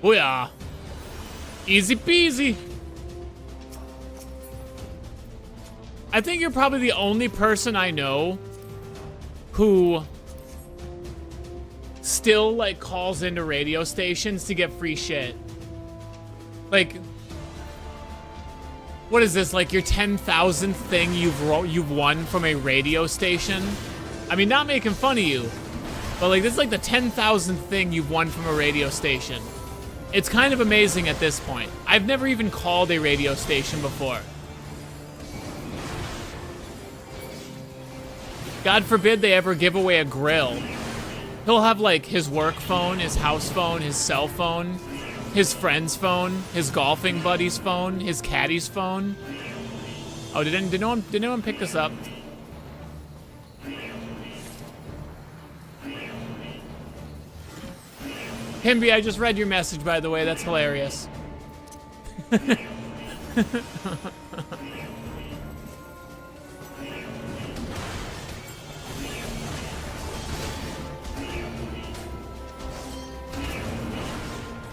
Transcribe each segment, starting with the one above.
Booyah. Easy peasy. I think you're probably the only person I know who still, like, calls into radio stations to get free shit. Like, what is this, like your 10,000th thing you've won from a radio station? I mean, not making fun of you, but like this is like the 10,000th thing you've won from a radio station. It's kind of amazing at this point. I've never even called a radio station before. God forbid they ever give away a grill. He'll have like his work phone, his house phone, his cell phone, his friend's phone, his golfing buddy's phone, his caddy's phone. Oh, did anyone pick this up? Himby, I just read your message, by the way. That's hilarious.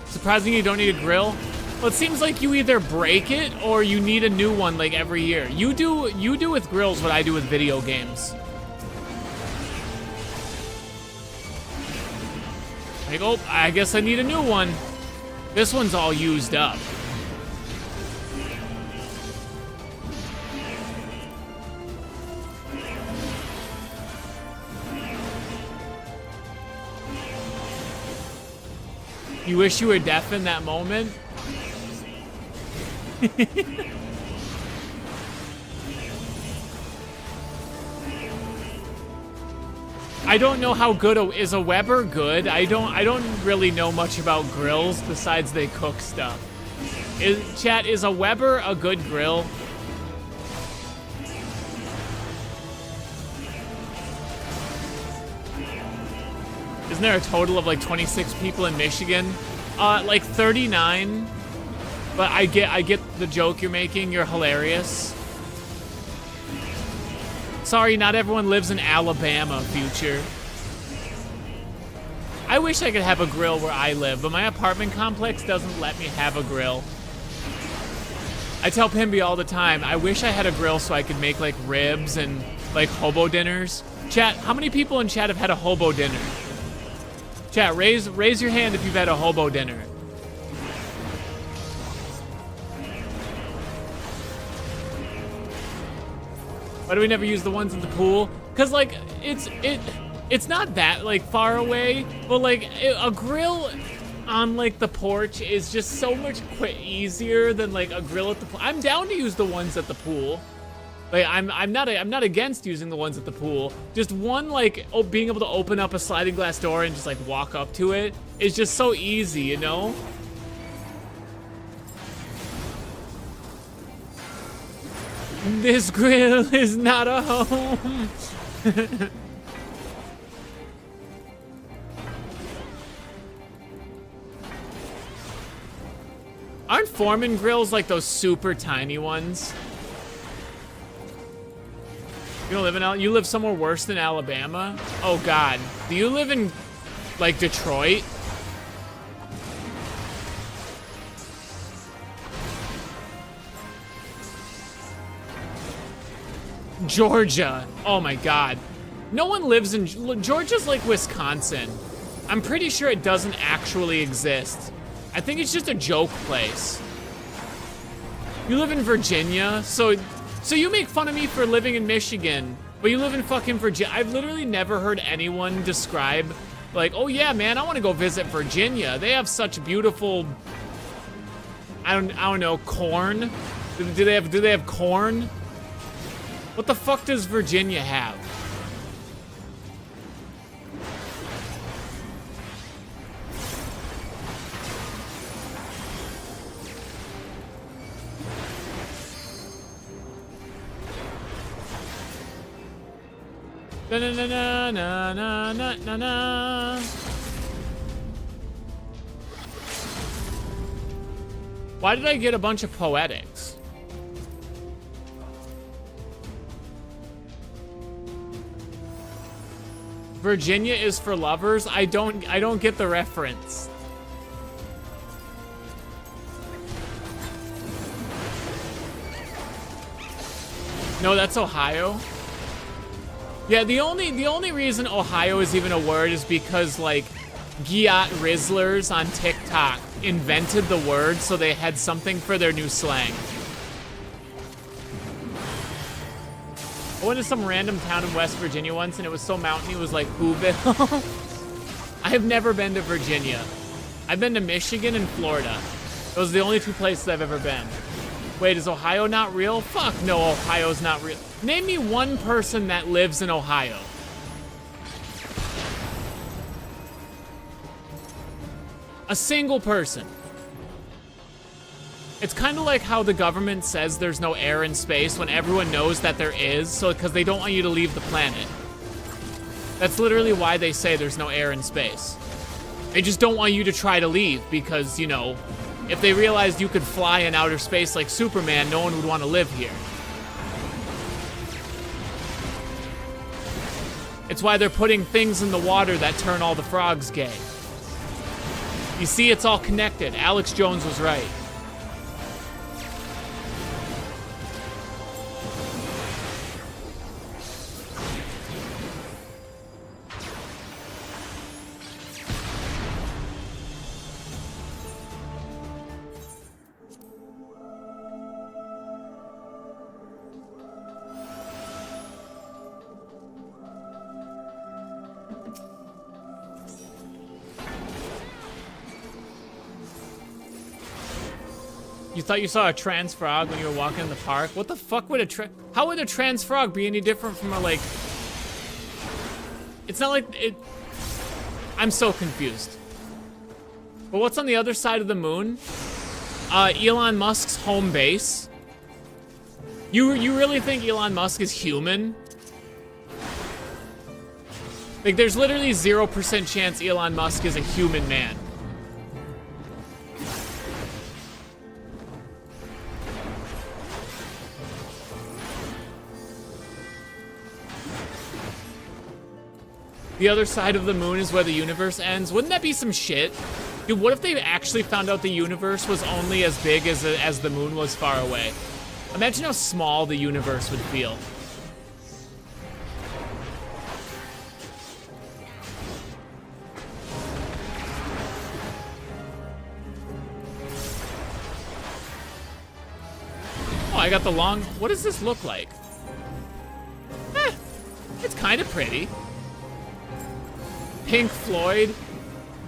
Surprising you don't need a grill. Well, it seems like you either break it or you need a new one like every year. You do with grills what I do with video games. Like, oh, I guess I need a new one. This one's all used up. You wish you were deaf in that moment? I don't know how good is a Weber good? I don't really know much about grills besides they cook stuff. Chat, is a Weber a good grill? Isn't there a total of like 26 people in Michigan? Like 39. But I get the joke you're making. You're hilarious. Sorry, not everyone lives in Alabama, Future. I wish I could have a grill where I live, but my apartment complex doesn't let me have a grill. I tell Pimby all the time, I wish I had a grill so I could make like ribs and like hobo dinners. Chat, how many people in chat have had a hobo dinner? Chat, raise your hand if you've had a hobo dinner. Why do we never use the ones in the pool? Cause like it's not that like far away, but like a grill on like the porch is just so much easier than like a grill at the pool. I'm down to use the ones at the pool. Like I'm not against using the ones at the pool. Just one like being able to open up a sliding glass door and just like walk up to it is just so easy, you know? This grill is not a home. Aren't Foreman grills like those super tiny ones? You don't live in you live somewhere worse than Alabama? Oh God, do you live in like Detroit? Georgia. Oh my God. No one lives in Georgia's like Wisconsin. I'm pretty sure it doesn't actually exist. I think it's just a joke place. You live in Virginia, so you make fun of me for living in Michigan, but you live in fucking Virginia. I've literally never heard anyone describe like, oh yeah, man, I want to go visit Virginia. They have such beautiful, I don't know, corn. Do they have corn? What the fuck does Virginia have? Na na na na na na na na. Why did I get a bunch of poetics? Virginia is for lovers? I don't get the reference. No, that's Ohio. Yeah, the only reason Ohio is even a word is because like Giat Rizzlers on TikTok invented the word so they had something for their new slang. I went to some random town in West Virginia once and it was so mountainy it was like Whoville. I have never been to Virginia. I've been to Michigan and Florida. Those are the only 2 places I've ever been. Wait, is Ohio not real? Fuck no, Ohio's not real. Name me one person that lives in Ohio. A single person. It's kind of like how the government says there's no air in space when everyone knows that there is, so because they don't want you to leave the planet. That's literally why they say there's no air in space. They just don't want you to try to leave because, you know, if they realized you could fly in outer space like Superman, no one would want to live here. It's why they're putting things in the water that turn all the frogs gay. You see, it's all connected. Alex Jones was right. You thought you saw a trans frog when you were walking in the park? What the fuck would how would a trans frog be any different from a, like... It's not like it... I'm so confused. But what's on the other side of the moon? Elon Musk's home base. You really think Elon Musk is human? Like, there's literally 0% chance Elon Musk is a human man. The other side of the moon is where the universe ends. Wouldn't that be some shit? Dude, what if they actually found out the universe was only as big as the moon was far away? Imagine how small the universe would feel. Oh, I got the long... What does this look like? It's kind of pretty. Pink Floyd.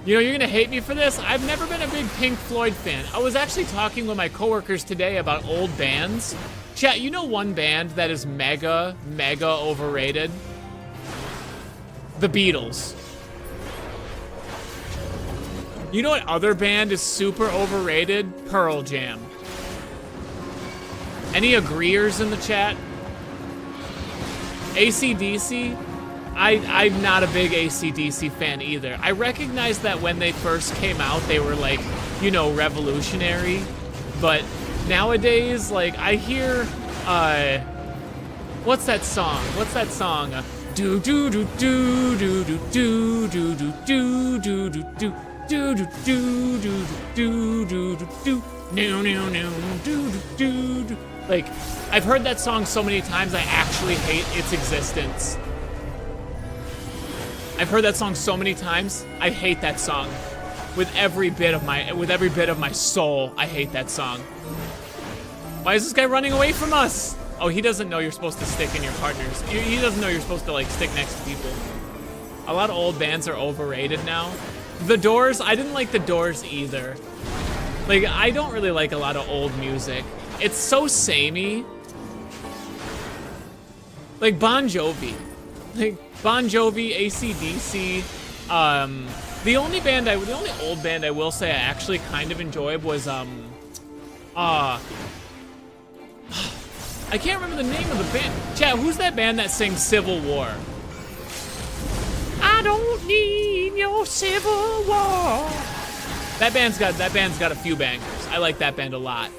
You know, you're gonna hate me for this. I've never been a big Pink Floyd fan. I was actually talking with my coworkers today about old bands. Chat, you know one band that is mega overrated? The Beatles. You know what other band is super overrated? Pearl Jam. Any agreeers in the chat? AC/DC? I'm not a big AC/DC fan either. I recognize that when they first came out, they were like, you know, revolutionary. But nowadays, like, I hear, what's that song? Do do do do do do do do do do do do do do do do do do do do no no no do do do. Like, I've heard that song so many times I actually hate its existence. I've heard that song so many times, I hate that song. With every bit of my soul, I hate that song. Why is this guy running away from us? Oh, he doesn't know you're supposed to stick in your partners. He doesn't know you're supposed to, like, stick next to people. A lot of old bands are overrated now. The Doors, I didn't like The Doors either. Like, I don't really like a lot of old music. It's so samey. Like Bon Jovi. Like, Bon Jovi, AC/DC. The only old band I will say I actually kind of enjoyed was I can't remember the name of the band. Chat, who's that band that sings Civil War? I don't need your Civil War. That band's got a few bangers. I like that band a lot.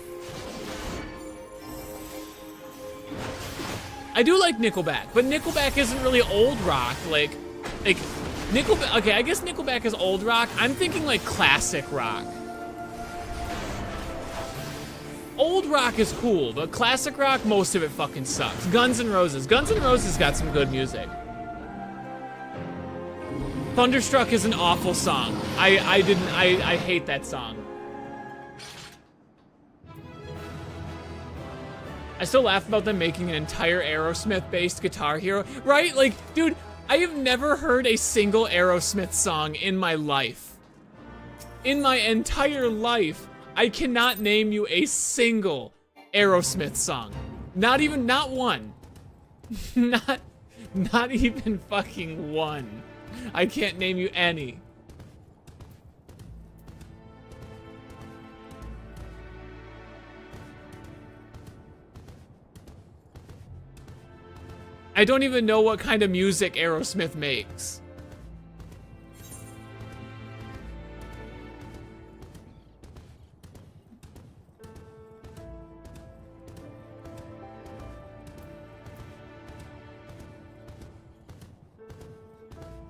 I do like Nickelback, but Nickelback isn't really old rock. Like Nickelback, okay, I guess Nickelback is old rock. I'm thinking like classic rock. Old rock is cool, but classic rock, most of it fucking sucks. Guns N' Roses. Guns N' Roses got some good music. Thunderstruck is an awful song. I hate that song. I still laugh about them making an entire Aerosmith-based Guitar Hero. Right? Like, dude, I have never heard a single Aerosmith song in my life. In my entire life, I cannot name you a single Aerosmith song. Not one. Not even fucking one. I can't name you any. I don't even know what kind of music Aerosmith makes.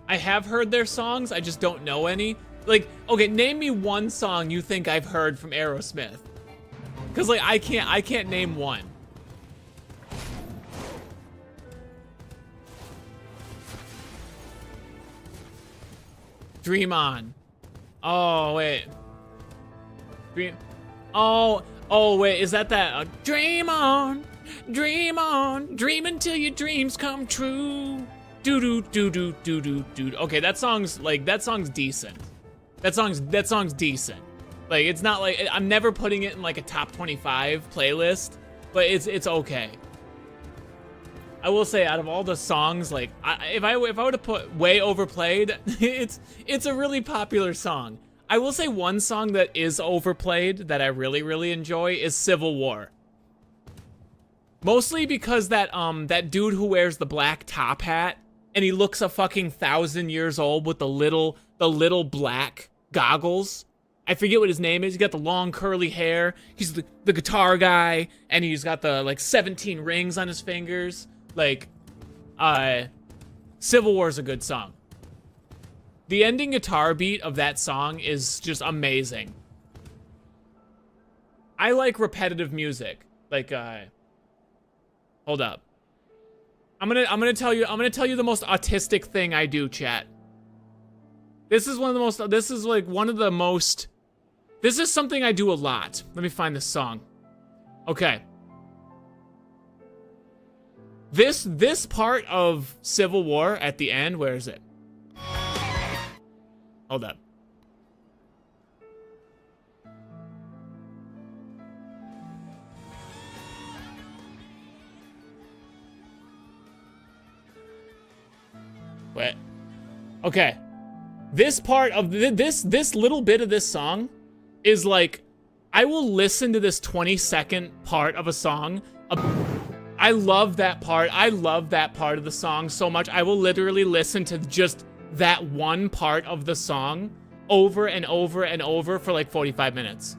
I have heard their songs, I just don't know any. Like, okay, name me one song you think I've heard from Aerosmith. Cause like I can't name one. Dream On. Oh wait. Dream. Oh wait, is that dream on, dream until your dreams come true. Do do do do do do do. Okay, that song's decent. That song's decent. Like, it's not like, I'm never putting it in like a top 25 playlist, but it's okay. I will say, out of all the songs, like, if I were to put way overplayed, it's a really popular song. I will say one song that is overplayed that I really enjoy is Civil War. Mostly because that dude who wears the black top hat and he looks a fucking 1,000 years old with the little black goggles. I forget what his name is. He's got the long curly hair. He's the guitar guy, and he's got the like 17 rings on his fingers. Like, Civil War is a good song. The ending guitar beat of that song is just amazing. I like repetitive music. Like, hold up. I'm gonna tell you the most autistic thing I do, chat. This is something I do a lot. Let me find this song. Okay. This part of Civil War at the end, where is it? Hold up. Wait. Okay. This part of this little bit of this song is like, I will listen to this 20-second part of a song. I love that part. I love that part of the song so much. I will literally listen to just that one part of the song over and over and over for like 45 minutes.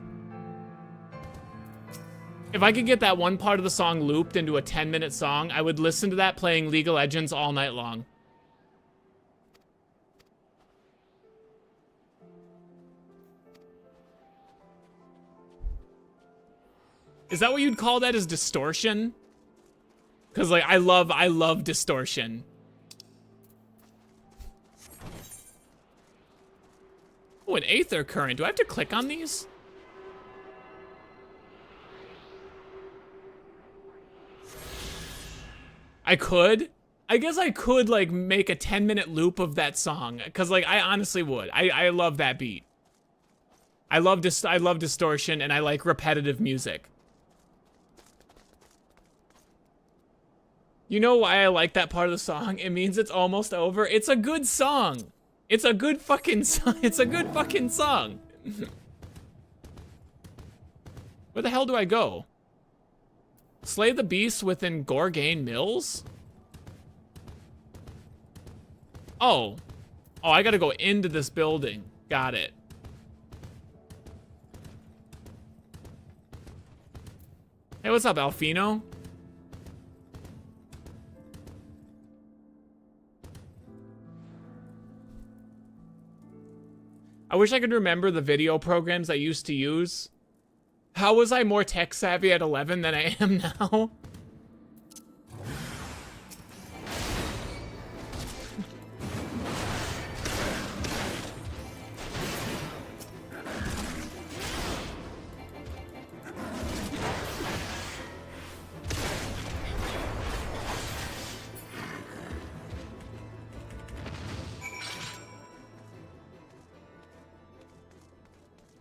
If I could get that one part of the song looped into a 10-minute song, I would listen to that playing League of Legends all night long. Is that what you'd call that, as distortion? Because like I love distortion. Oh, an Aether Current. Do I have to click on these? I could. I guess I could like make a 10-minute loop of that song, because like I honestly would. I love that beat. I love distortion, and I like repetitive music. You know why I like that part of the song? It means it's almost over. It's a good song. It's a good fucking song. It's a good fucking song. Where the hell do I go? Slay the beast within Gorgain Mills? Oh. Oh, I gotta go into this building. Got it. Hey, what's up, Alfino? I wish I could remember the video programs I used to use. How was I more tech savvy at 11 than I am now?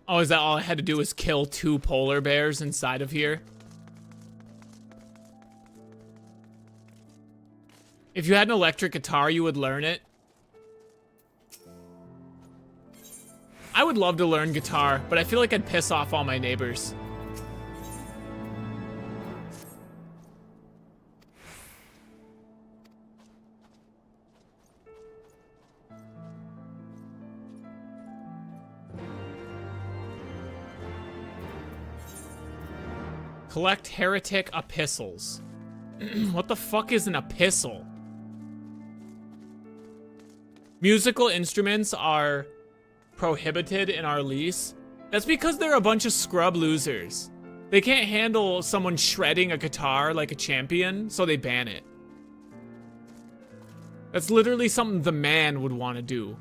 Oh, is that all I had to do was kill 2 polar bears inside of here? If you had an electric guitar, you would learn it. I would love to learn guitar, but I feel like I'd piss off all my neighbors. Collect heretic epistles. What the fuck is an epistle? Musical instruments are prohibited in our lease. That's because they're a bunch of scrub losers. They can't handle someone shredding a guitar like a champion, so they ban it. That's literally something the man would want to do.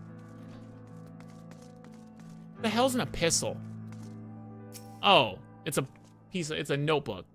What the hell's an epistle? Oh, it's a piece of, it's a notebook.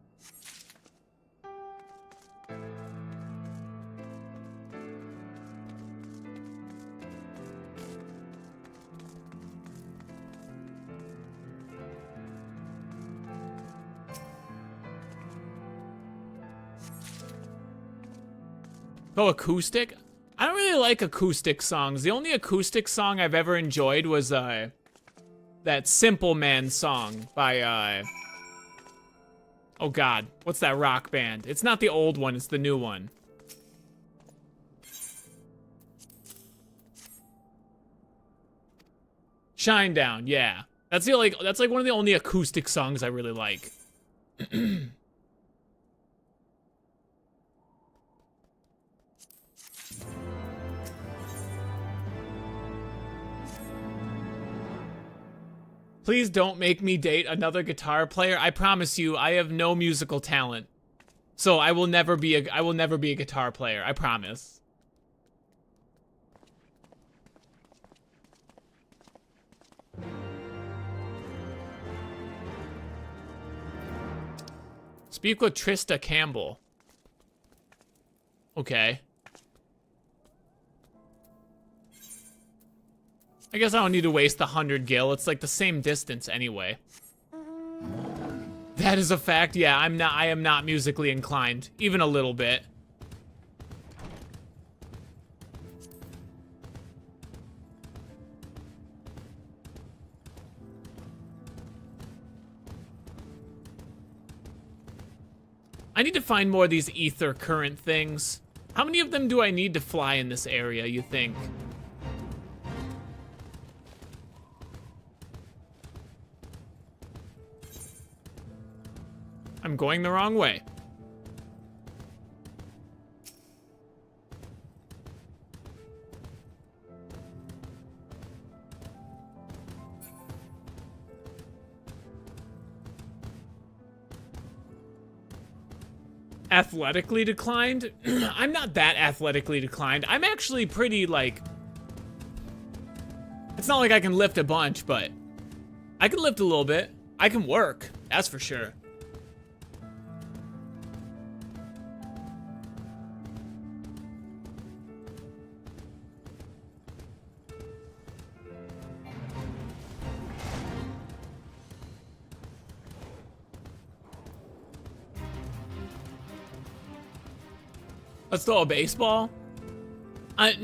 Oh, acoustic? I don't really like acoustic songs. The only acoustic song I've ever enjoyed was that Simple Man song by oh god, what's that rock band? It's not the old one, it's the new one. Shinedown, yeah. That's like one of the only acoustic songs I really like. Please don't make me date another guitar player. I promise you, I have no musical talent. So I will never be a guitar player. I promise. Speak with Trista Campbell. Okay. I guess I don't need to waste the 100 gil. It's like the same distance anyway. That is a fact. Yeah, I am not musically inclined, even a little bit. I need to find more of these ether current things. How many of them do I need to fly in this area, you think? I'm going the wrong way. Athletically declined? I'm not that athletically declined. I'm actually pretty, like... It's not like I can lift a bunch, but... I can lift a little bit. I can work. That's for sure. Let's throw a baseball. I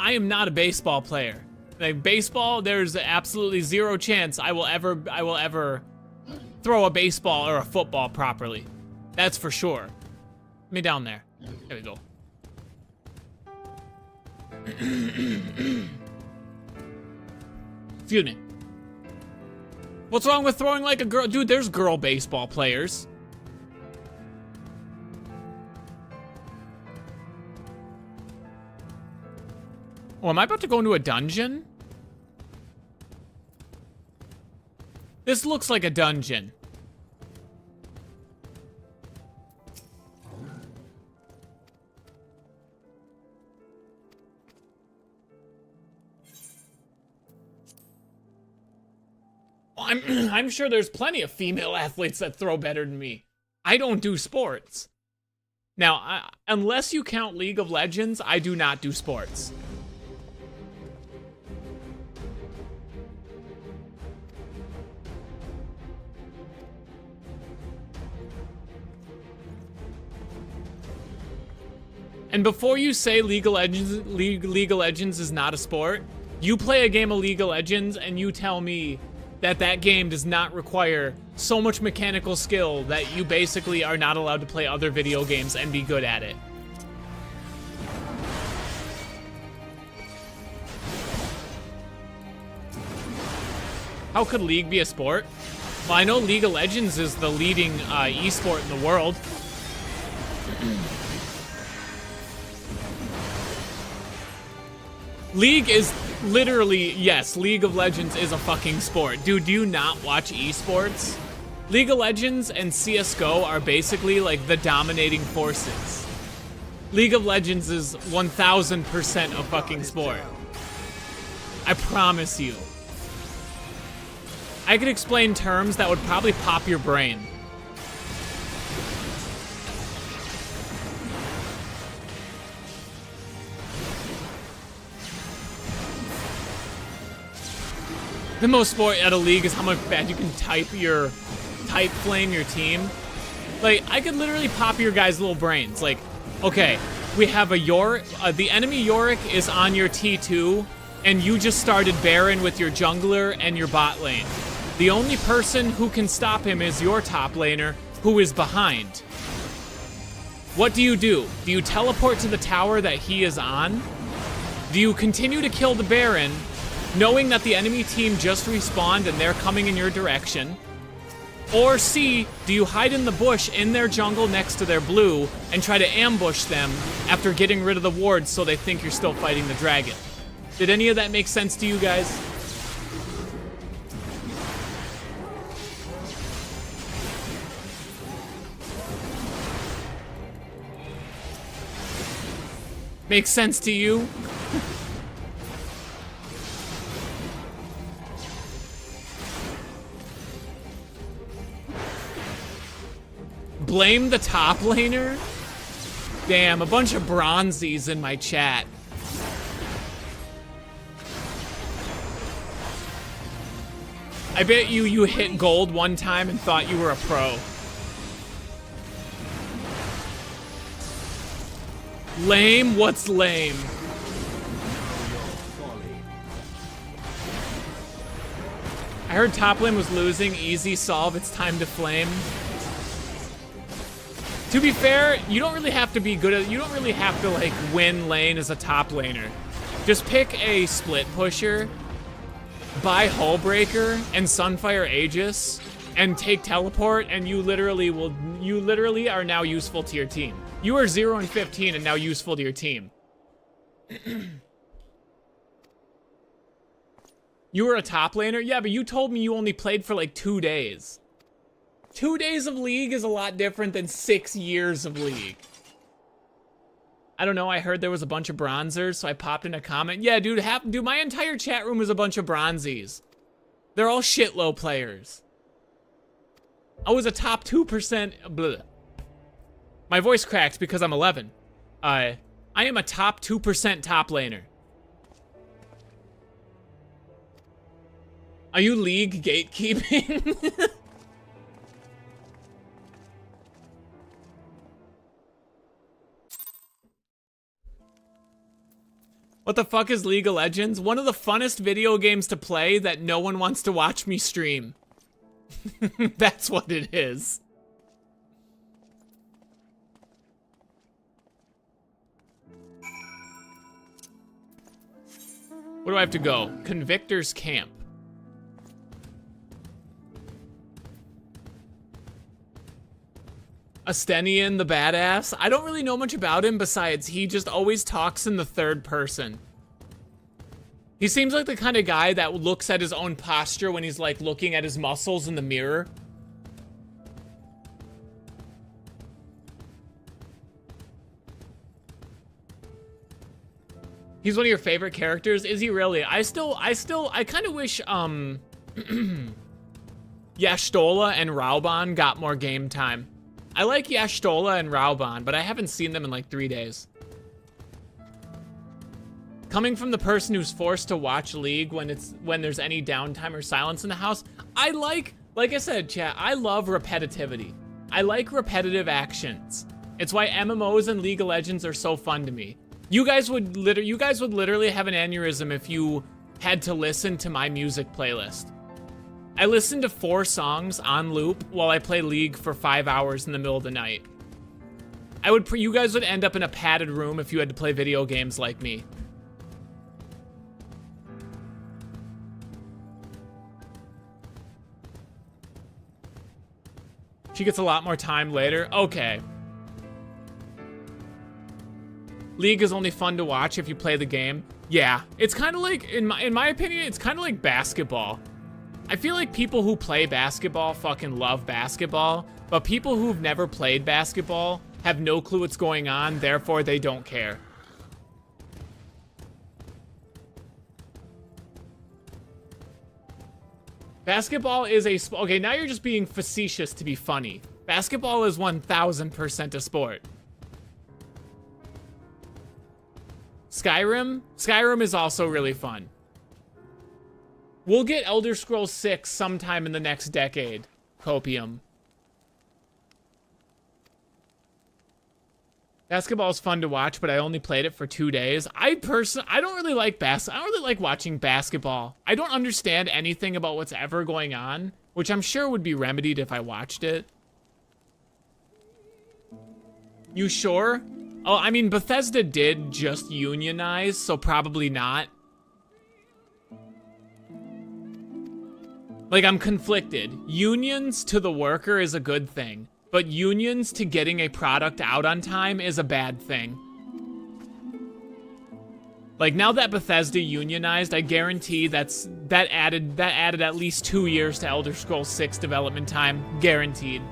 am not a baseball player. Like baseball, there's absolutely zero chance I will ever throw a baseball or a football properly. That's for sure. Let me down there. There we go. Excuse me. What's wrong with throwing like a girl? Dude, there's girl baseball players. Oh, am I about to go into a dungeon? This looks like a dungeon. I'm sure there's plenty of female athletes that throw better than me. I don't do sports. Now, unless you count League of Legends, I do not do sports. And before you say League of Legends is not a sport, you play a game of League of Legends and you tell me that that game does not require so much mechanical skill that you basically are not allowed to play other video games and be good at it. How could League be a sport? Well, I know League of Legends is the leading esport in the world. League is literally, yes, League of Legends is a fucking sport. Dude, do you not watch esports? League of Legends and CSGO are basically like the dominating forces. League of Legends is 1000% a fucking sport. I promise you. I could explain terms that would probably pop your brain. The most sport at a league is how much bad you can type flame your team. Like, I could literally pop your guys' little brains. Like, okay, we have a Yorick, the enemy Yorick is on your T2, and you just started Baron with your jungler and your bot lane. The only person who can stop him is your top laner, who is behind. What do? Do you teleport to the tower that he is on? Do you continue to kill the Baron, knowing that the enemy team just respawned and they're coming in your direction? Or C, do you hide in the bush in their jungle next to their blue and try to ambush them after getting rid of the wards so they think you're still fighting the dragon? Did any of that make sense to you guys? Makes sense to you? Blame the top laner? Damn, a bunch of bronzies in my chat. I bet you hit gold one time and thought you were a pro. Lame? What's lame? I heard top lane was losing. Easy solve. It's time to flame. To be fair, you don't really have to be good at, you don't really have to like win lane as a top laner. Just pick a split pusher, buy Hullbreaker and Sunfire Aegis, and take teleport, and you literally are now useful to your team. You are 0 and 15 and now useful to your team. You were a top laner? Yeah, but you told me you only played for like 2 days. 2 days of League is a lot different than 6 years of League. I don't know, I heard there was a bunch of bronzers, so I popped in a comment. Yeah, dude, my entire chat room is a bunch of bronzies. They're all shit low players. I was a top 2%. Bleh. My voice cracked because I'm 11. I am a top 2% top laner. Are you League gatekeeping? What the fuck is League of Legends? One of the funnest video games to play that no one wants to watch me stream. That's what it is. Where do I have to go? Convictor's Camp. Astenian the badass? I don't really know much about him besides he just always talks in the third person. He seems like the kind of guy that looks at his own posture when he's like looking at his muscles in the mirror. He's one of your favorite characters? Is he really? I kind of wish, Yashtola and Raubon got more game time. I like Yashtola and Raubon, but I haven't seen them in like 3 days. Coming from the person who's forced to watch League when there's any downtime or silence in the house, I like I said, chat, I love repetitivity. I like repetitive actions. It's why MMOs and League of Legends are so fun to me. You guys would literally have an aneurysm if you had to listen to my music playlist. I listen to 4 songs on loop while I play League for 5 hours in the middle of the night. You guys would end up in a padded room if you had to play video games like me. She gets a lot more time later. Okay. League is only fun to watch if you play the game. Yeah, it's kind of like, in my opinion, it's kind of like basketball. I feel like people who play basketball fucking love basketball, but people who've never played basketball have no clue what's going on, therefore they don't care. Basketball is okay, now you're just being facetious to be funny. Basketball is 1000% a sport. Skyrim is also really fun. We'll get Elder Scrolls 6 sometime in the next decade. Copium. Basketball is fun to watch, but I only played it for 2 days. I don't really like I don't really like watching basketball. I don't understand anything about what's ever going on, which I'm sure would be remedied if I watched it. You sure? Oh, I mean, Bethesda did just unionize, so probably not. Like, I'm conflicted. Unions to the worker is a good thing, but unions to getting a product out on time is a bad thing. Like, now that Bethesda unionized, I guarantee that added at least 2 years to Elder Scrolls 6 development time. Guaranteed.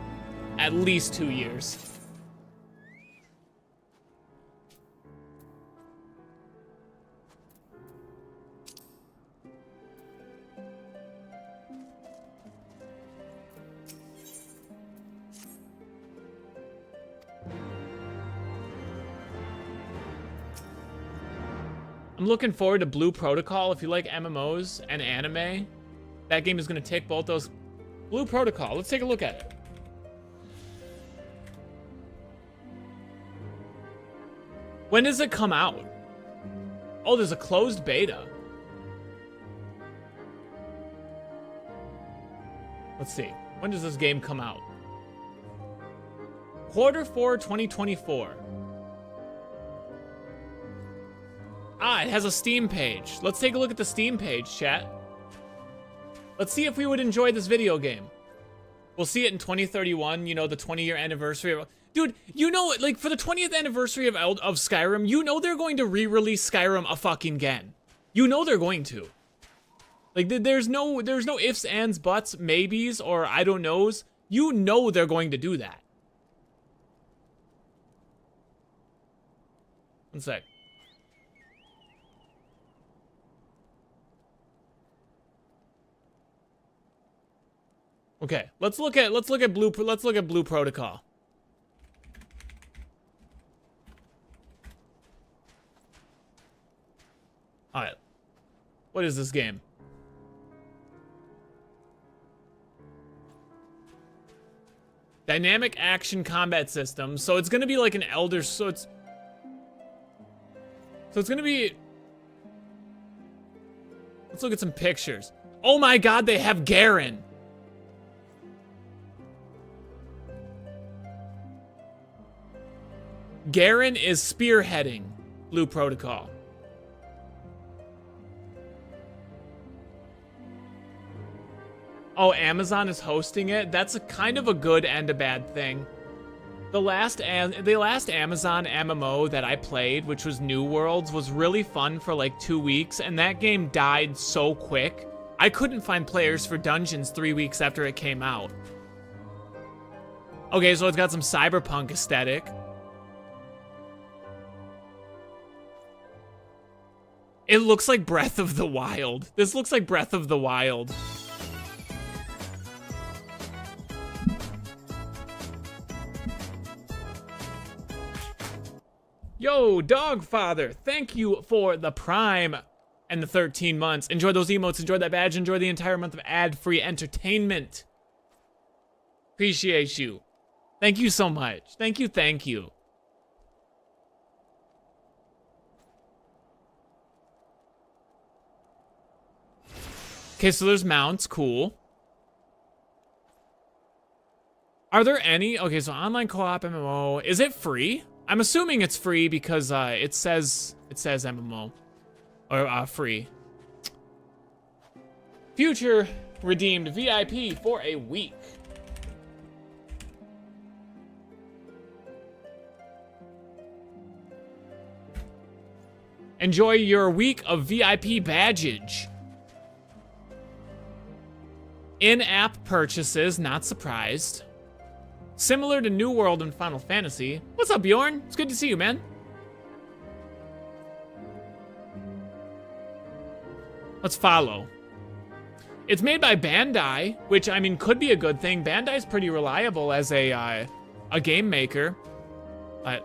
At least 2 years. I'm looking forward to Blue Protocol. If you like MMOs and anime, that game is going to tick both those. Blue Protocol. Let's take a look at it. When does it come out? Oh, there's a closed beta. Let's see. When does this game come out? Q4 2024. Ah, it has a Steam page. Let's take a look at the Steam page, chat. Let's see if we would enjoy this video game. We'll see it in 2031, you know, the 20-year anniversary of... Dude, you know, like, for the 20th anniversary of Skyrim, you know they're going to re-release Skyrim a fucking again. You know they're going to. Like, there's no ifs, ands, buts, maybes, or I don't knows. You know they're going to do that. One sec. Okay, let's look at Blue Protocol. All right. What is this game? Dynamic action combat system. So it's going to be like an Elder so it's going to be. Let's look at some pictures. Oh my god, they have Garen. Garen is spearheading Blue Protocol. Oh, Amazon is hosting it? That's a kind of a good and a bad thing. The last Amazon MMO that I played, which was New Worlds, was really fun for like 2 weeks, and that game died so quick. I couldn't find players for dungeons 3 weeks after it came out. Okay, so it's got some cyberpunk aesthetic. It looks like Breath of the Wild. This looks like Breath of the Wild. Yo, Dogfather, thank you for the Prime and the 13 months. Enjoy those emotes, enjoy that badge, enjoy the entire month of ad-free entertainment. Appreciate you. Thank you so much. Thank you, thank you. Okay, so there's mounts, cool. Are there any? Okay, so online co-op MMO. Is it free? I'm assuming it's free because it says MMO or free. Future redeemed VIP for a week. Enjoy your week of VIP badgeage. In-app purchases, not surprised. Similar to New World and Final Fantasy. What's up, Bjorn? It's good to see you, man. Let's follow. It's made by Bandai, which, I mean, could be a good thing. Bandai's pretty reliable as a game maker. But,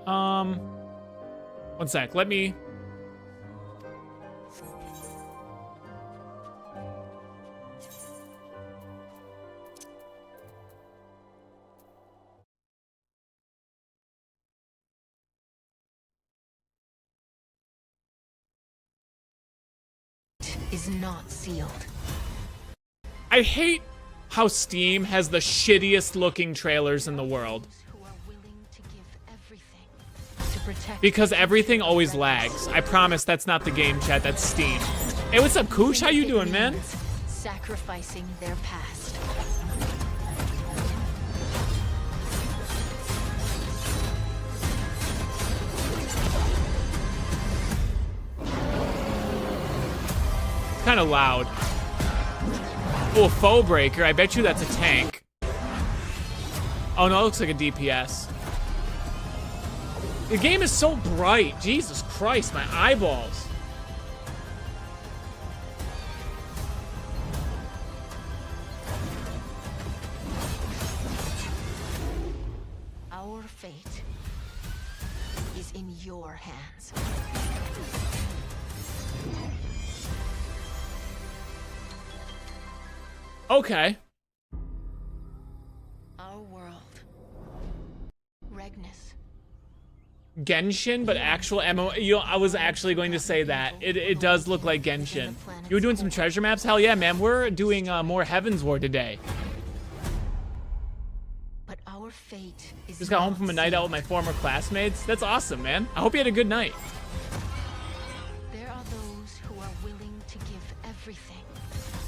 one sec, let me... Is not sealed. I hate how Steam has the shittiest looking trailers in the world. Because everything always lags. I promise that's not the game chat, that's Steam. Hey, what's up, Koosh? How you doing, man? Sacrificing their past. Kind of loud. Oh, foe breaker. I bet you that's a tank. Oh no, it looks like a DPS. The game is so bright. Jesus Christ, my eyeballs. Our fate is in your hands. Okay. Our world. Regnus. Genshin, but actual MMO. You know, I was actually going to say that. It does look like Genshin. You were doing some treasure maps? Hell yeah, man. We're doing more Heaven's War today. But our fate is Just got home from a night out with my former classmates. That's awesome, man. I hope you had a good night. There are those who are willing to give everything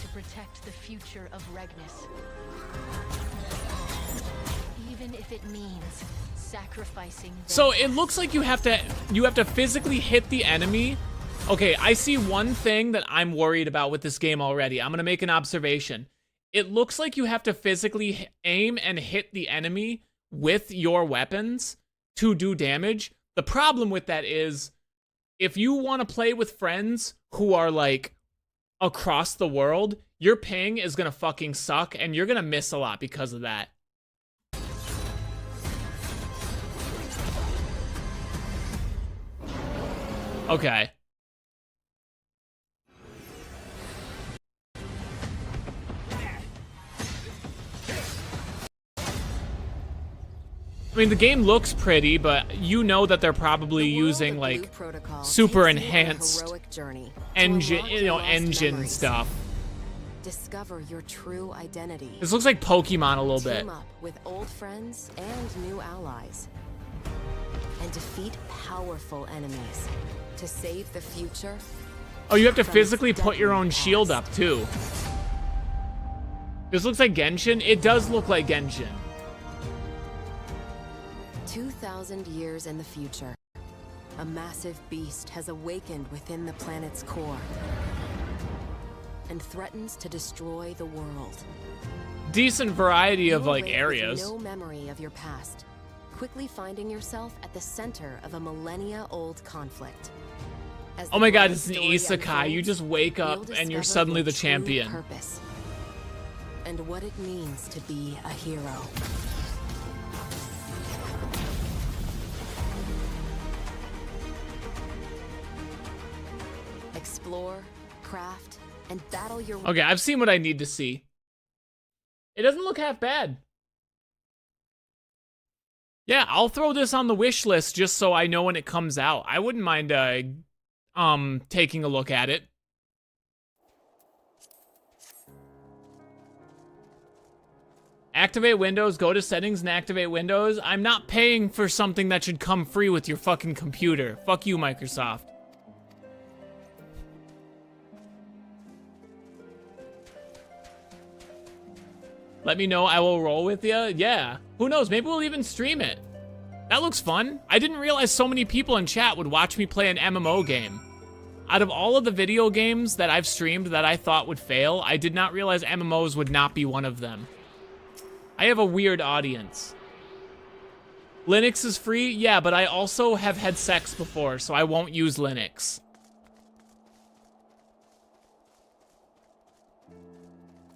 to protect the future of Regnus. Even if it means sacrificing. So it looks like you have to physically hit the enemy. Okay, I see one thing that I'm worried about with this game already. I'm gonna make an observation. It looks like you have to physically aim and hit the enemy with your weapons to do damage. The problem with that is if you want to play with friends who are like across the world, your ping is gonna fucking suck and you're gonna miss a lot because of that. Okay. I mean, the game looks pretty, but you know that they're probably using like super enhanced engine, engine stuff. Discover your true identity. This looks like Pokemon a little bit. Team up with old friends and new allies, and defeat powerful enemies to save the future. Oh, you have to physically put your own shield up too. This looks like Genshin. It does look like Genshin. 2,000 years in the future, a massive beast has awakened within the planet's core and threatens to destroy the world. Decent variety of You'll like wake with areas. no memory of your past, quickly finding yourself at the center of a millennia-old conflict. As Oh the my god, grand it's an story isekai. You unfolds, just wake you'll up and you're discover suddenly your the true champion. Purpose and what it means to be a hero. Explore, craft, and battle your way. Okay, I've seen what I need to see. It doesn't look half bad. Yeah, I'll throw this on the wish list just so I know when it comes out. I wouldn't mind taking a look at it. Activate Windows, go to settings and activate Windows. I'm not paying for something that should come free with your fucking computer. Fuck you, Microsoft. Let me know, I will roll with you. Yeah, who knows, maybe we'll even stream it. That looks fun. I didn't realize so many people in chat would watch me play an MMO game. Out of all of the video games that I've streamed that I thought would fail, I did not realize MMOs would not be one of them. I have a weird audience. Linux is free? Yeah, but I also have had sex before, so I won't use Linux.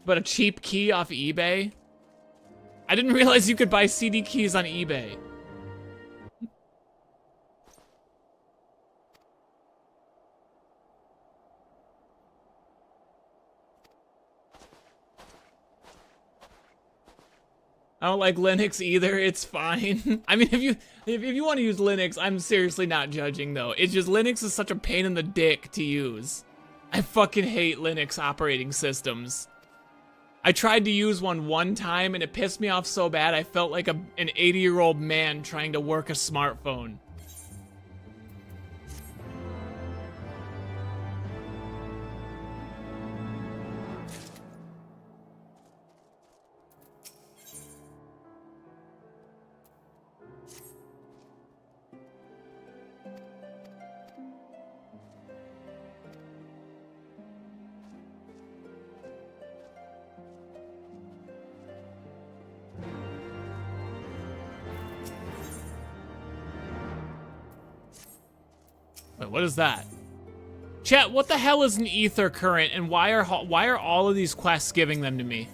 But a cheap key off eBay? I didn't realize you could buy CD keys on eBay. I don't like Linux either, it's fine. I mean, if you want to use Linux, I'm seriously not judging though. It's just Linux is such a pain in the dick to use. I fucking hate Linux operating systems. I tried to use one time and it pissed me off so bad I felt like an 80-year-old man trying to work a smartphone. Wait, what is that? Chat, what the hell is an ether current and why are all of these quests giving them to me?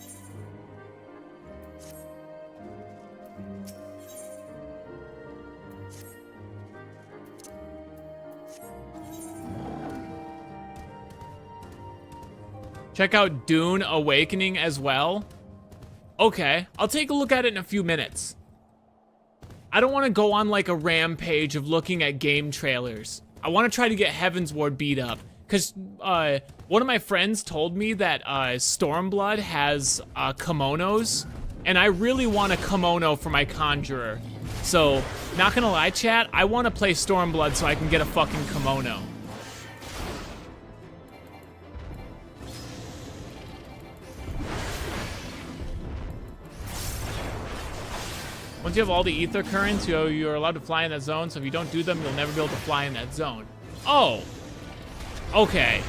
Check out Dune Awakening as well. Okay, I'll take a look at it in a few minutes. I don't want to go on like a rampage of looking at game trailers. I want to try to get Heavensward beat up. Because one of my friends told me that Stormblood has kimonos. And I really want a kimono for my Conjurer. So, not gonna lie, chat, I want to play Stormblood so I can get a fucking kimono. Once you have all the ether currents, you're allowed to fly in that zone, so if you don't do them, you'll never be able to fly in that zone. Oh. Okay.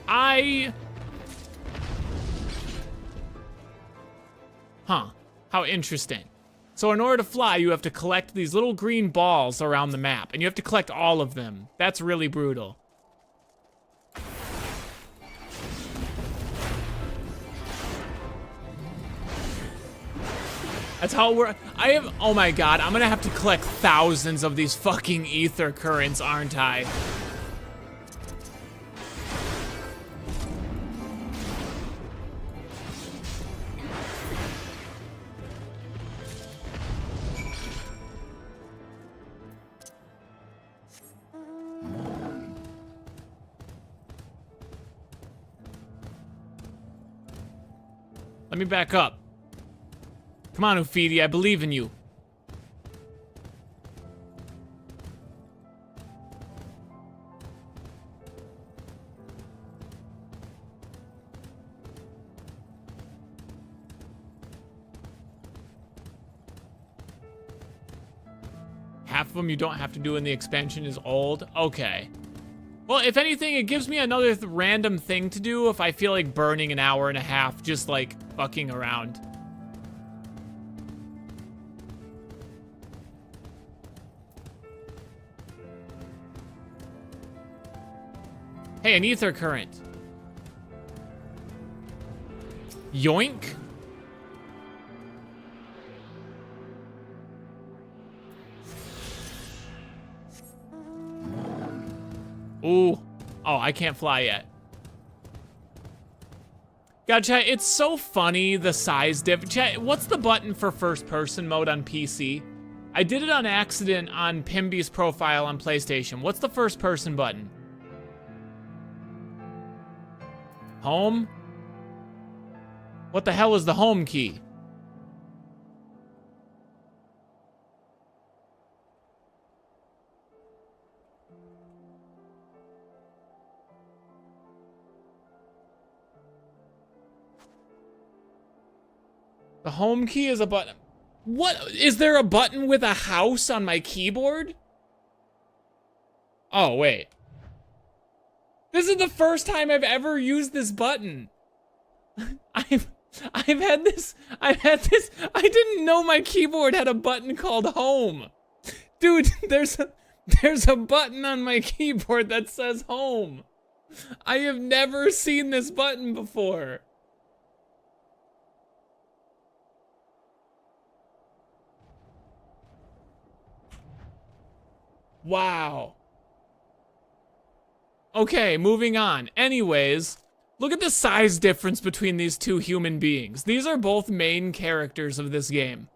Huh. How interesting. So in order to fly, you have to collect these little green balls around the map, and you have to collect all of them. That's really brutal. That's how we're, oh my god, I'm gonna have to collect thousands of these fucking ether currents, aren't I? Let me back up. Come on, Ufidi, I believe in you. Half of them you don't have to do in the expansion is old? Okay. Well, if anything, it gives me another random thing to do if I feel like burning an hour and a half just like fucking around. Hey, an ether current. Yoink. Ooh. Oh, I can't fly yet. Gotcha, it's so funny, the size diff. Chat, what's the button for first person mode on PC? I did it on accident on Pimby's profile on PlayStation. What's the first person button? Home? What the hell is the home key? The home key is a button. What? Is there a button with a house on my keyboard? Oh, wait. This is the first time I've ever used this button. I've had this, I didn't know my keyboard had a button called home. Dude, there's a button on my keyboard that says home. I have never seen this button before. Wow. Okay, moving on. Anyways, look at the size difference between these two human beings. These are both main characters of this game.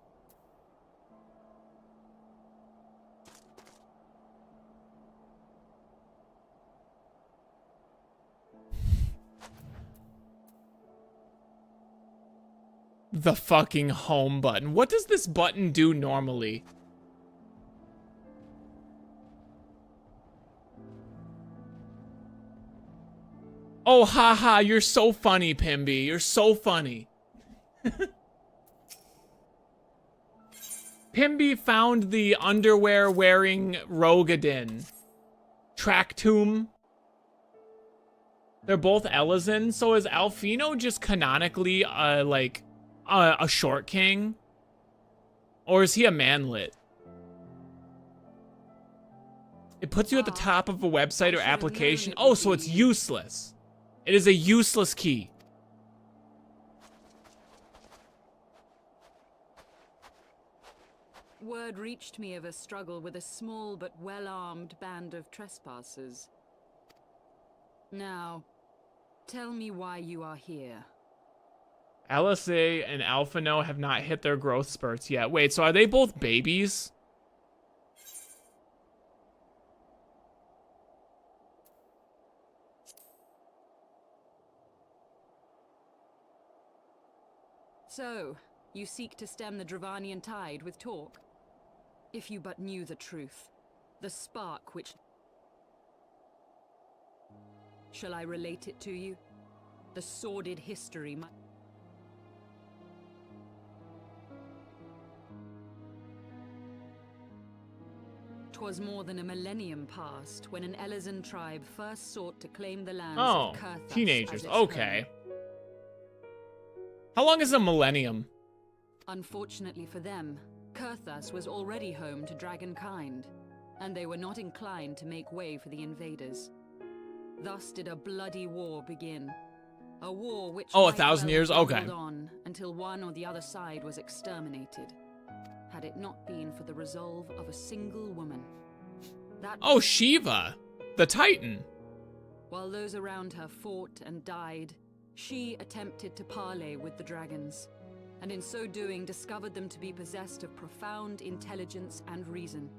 The fucking home button. What does this button do normally? Oh, haha, you're so funny, Pimby. You're so funny. Pimby found the underwear-wearing Rogadin. Tractum. They're both Elysian, so is Alfino just canonically, like, a short king? Or is he a manlet? It puts you at the top of a website or application. Oh, so it's useless. It is a useless key. Word reached me of a struggle with a small but well-armed band of trespassers. Now, tell me why you are here. LSA and Alphino have not hit their growth spurts yet. Wait, so are they both babies? So, you seek to stem the Dravanian tide with talk? If you but knew the truth, the spark which... Shall I relate it to you? The sordid history... 'Twas more than a millennium past when an Elysian tribe first sought to claim the lands Oh, of Kurthas teenagers. as its Okay. home. How long is a millennium? Unfortunately for them, Kurthas was already home to dragonkind, and they were not inclined to make way for the invaders. Thus did a bloody war begin. A war which Oh, might 1,000 well years? have Okay. rumbled on until one or the other side was exterminated, had it not been for the resolve of a single woman. That Oh, Shiva, the Titan. While those around her fought and died, she attempted to parley with the dragons, and in so doing discovered them to be possessed of profound intelligence and reason.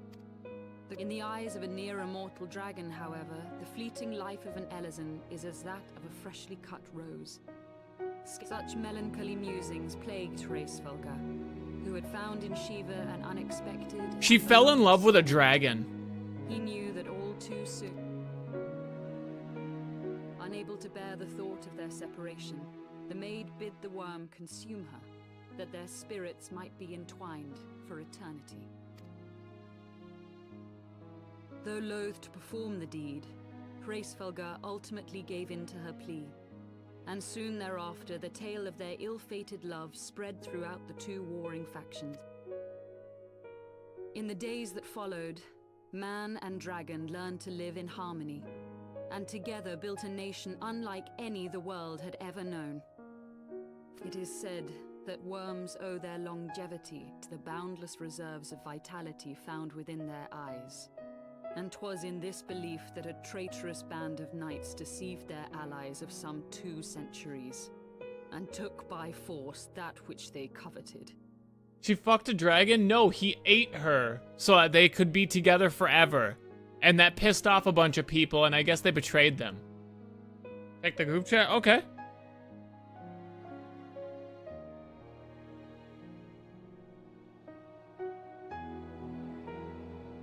In the eyes of a near-immortal dragon, however, the fleeting life of an Elysian is as that of a freshly cut rose. Such melancholy musings plagued Hraesvelga, who had found in Shiva an unexpected... She fell in love with a dragon. He knew that all too soon. Unable to bear the thought of their separation, the maid bid the worm consume her, that their spirits might be entwined for eternity. Though loath to perform the deed, Hraesvelga ultimately gave in to her plea, and soon thereafter the tale of their ill-fated love spread throughout the two warring factions. In the days that followed, man and dragon learned to live in harmony, and together built a nation unlike any the world had ever known. It is said that worms owe their longevity to the boundless reserves of vitality found within their eyes. And 'twas in this belief that a traitorous band of knights deceived their allies of some 2 centuries, and took by force that which they coveted. She fucked a dragon? No, he ate her so that they could be together forever. And that pissed off a bunch of people, and I guess they betrayed them. Check the group chat? Okay.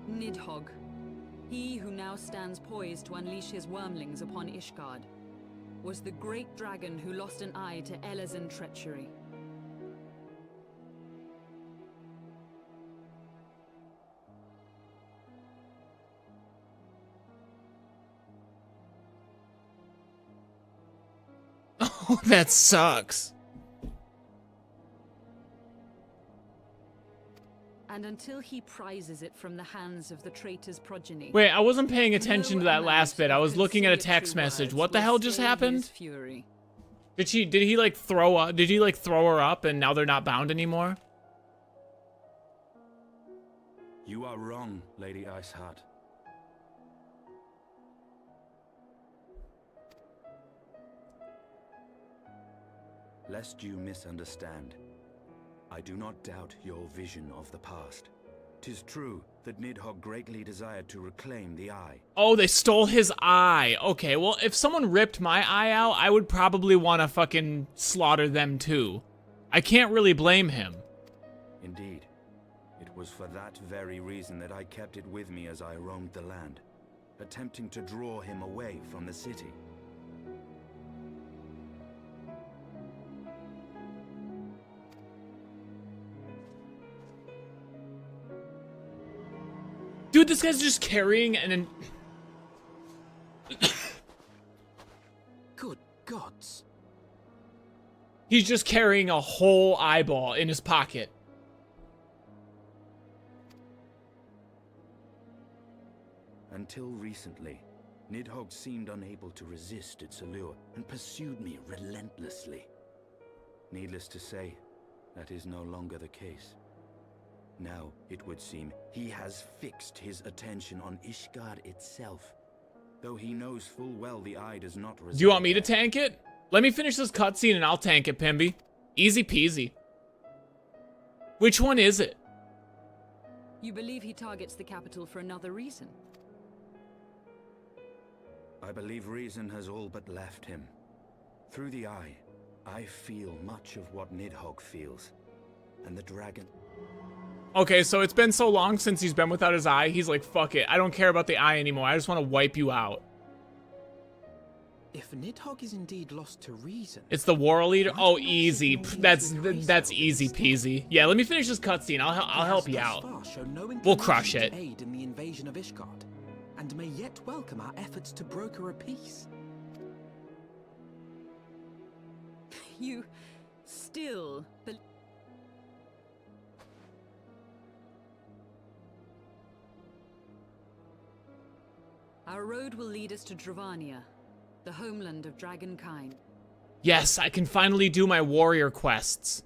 Nidhogg, he who now stands poised to unleash his wormlings upon Ishgard, was the great dragon who lost an eye to Elezen treachery. Oh, that sucks. And until he prizes it from the hands of the traitor's progeny. Wait, I wasn't paying attention no to that amount last bit. I of was looking at a conciliatory text message. words What the will hell just stay happened? his fury. Did he like throw up? Did he like throw her up and now they're not bound anymore? You are wrong, Lady Iceheart. Lest you misunderstand, I do not doubt your vision of the past. 'Tis true that Nidhogg greatly desired to reclaim the eye. Oh, they stole his eye. Okay, well, if someone ripped my eye out, I would probably want to fucking slaughter them too. I can't really blame him. Indeed, it was for that very reason that I kept it with me as I roamed the land, attempting to draw him away from the city. Dude, this guy's just carrying an... Good gods. He's just carrying a whole eyeball in his pocket. Until recently, Nidhogg seemed unable to resist its allure and pursued me relentlessly. Needless to say, that is no longer the case. Now, it would seem, he has fixed his attention on Ishgard itself, though he knows full well the eye does not reside. Do you want me to tank it? Let me finish this cutscene and I'll tank it, Pimby. Easy peasy. Which one is it? You believe he targets the capital for another reason? I believe reason has all but left him. Through the eye, I feel much of what Nidhogg feels. And the dragon... Okay, so it's been so long since he's been without his eye, he's like, fuck it, I don't care about the eye anymore, I just want to wipe you out. If Nidhogg is indeed lost to reason... It's the war leader? why Oh, do not easy. signal That's the increase that's of easy this peasy. Yeah, let me finish this cutscene, I'll help you out. We'll crush it. Aid in the invasion of Ishgard, and may yet welcome our efforts to broker a peace. You still believe... Our road will lead us to Dravania, the homeland of dragonkind. Yes, I can finally do my warrior quests.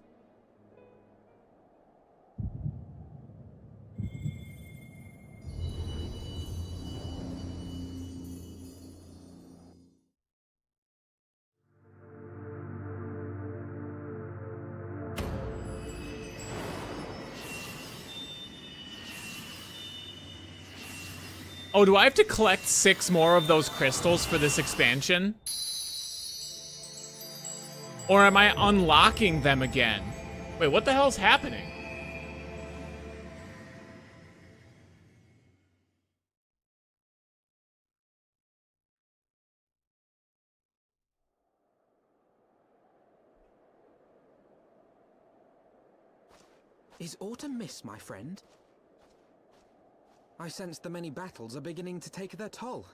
Oh, do I have to collect 6 more of those crystals for this expansion? Or am I unlocking them again? Wait, what the hell's happening? Is autumn mist, my friend? I sense the many battles are beginning to take their toll.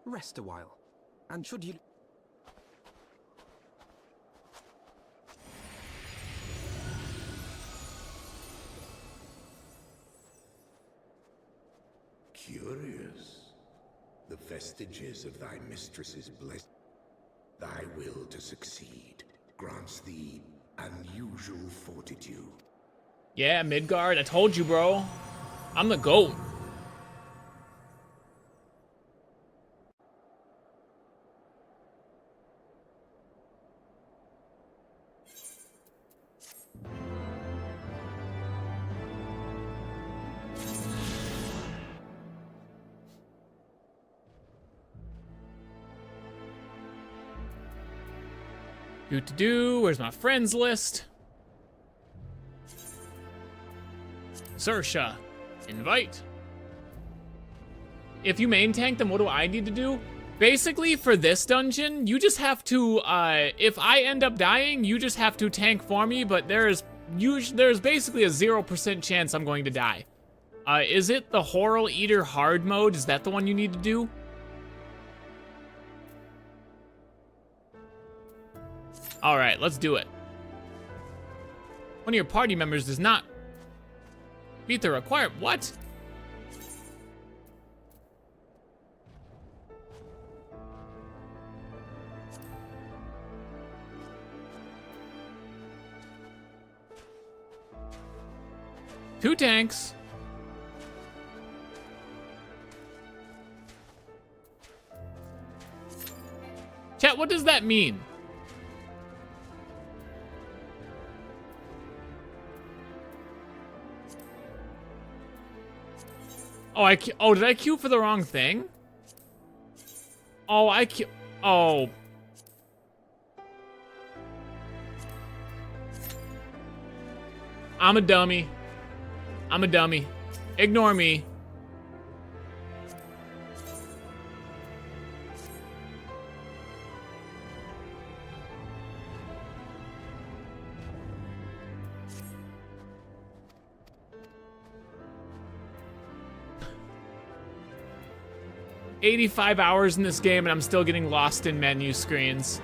Rest a while, and should you... Curious. The vestiges of thy mistress's blessing. Thy will to succeed grants thee unusual fortitude. Yeah, Midgard, I told you, bro. I'm the GOAT. Where's my friends list? Sersha. Invite. If you main tank, then what do I need to do? Basically, for this dungeon, you just have to, if I end up dying, you just have to tank for me, but there's basically a 0% chance I'm going to die. Is it the Horror Eater hard mode? Is that the one you need to do? Alright, let's do it. One of your party members does not beat the required. What? Two tanks. Chat, what does that mean? Oh, did I queue for the wrong thing? Oh, oh. I'm a dummy. I'm a dummy. Ignore me. $85 hours in this game and I'm still getting lost in menu screens.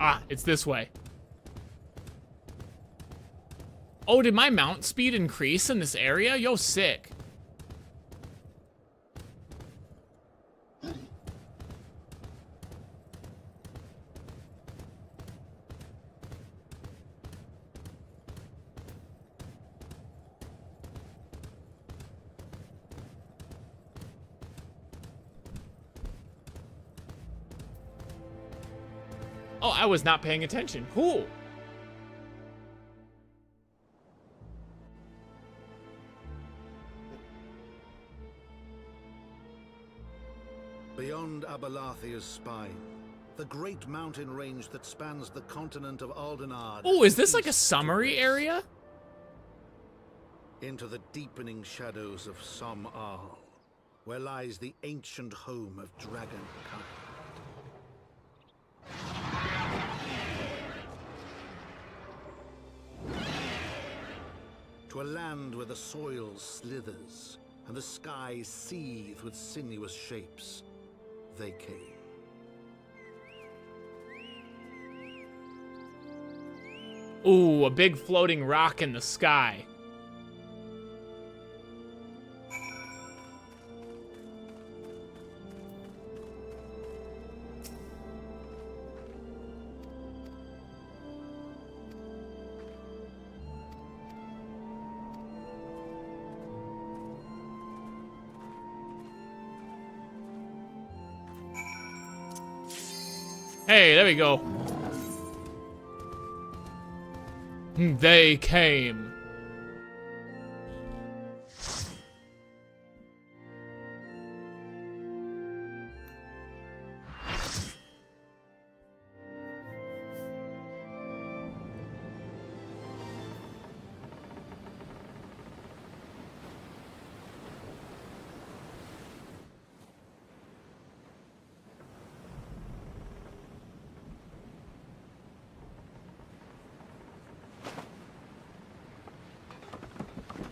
Ah, it's this way. Oh, did my mount speed increase in this area? Yo, sick. Oh, I was not paying attention. Cool. Beyond Abalathia's spine, the great mountain range that spans the continent of Aldenard. Oh, is this like a summary area? Into the deepening shadows of Som-Al, where lies the ancient home of Dragonkind. To a land where the soil slithers and the skies seethe with sinuous shapes, they came. Ooh, a big floating rock in the sky. Hey, there we go. They came.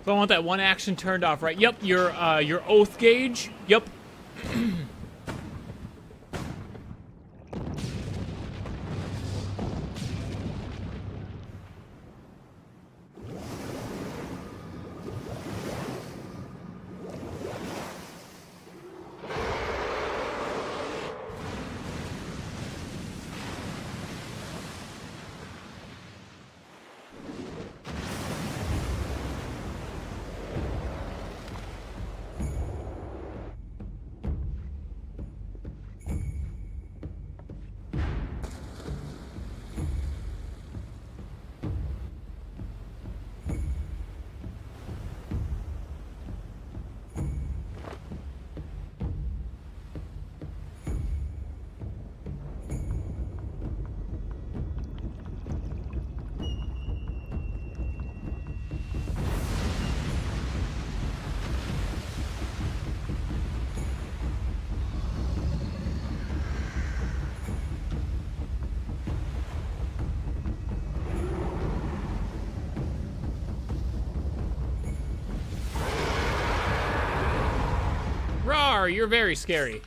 So I want that one action turned off, right? Yep, your oath gauge. Yep. Sorry, you're very scary.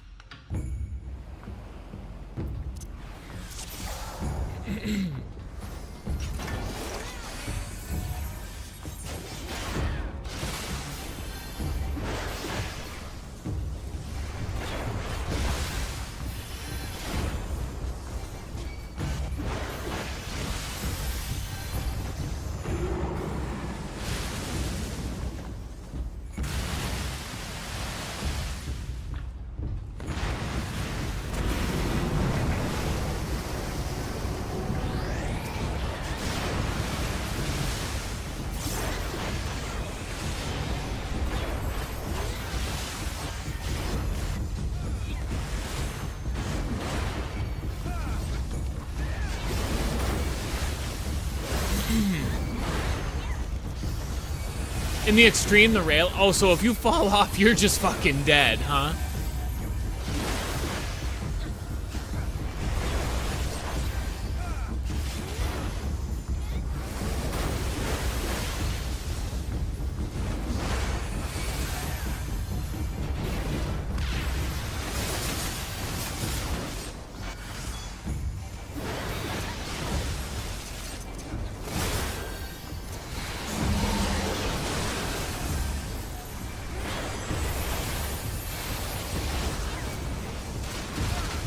In the extreme, the rail. Oh, so if you fall off, you're just fucking dead, huh?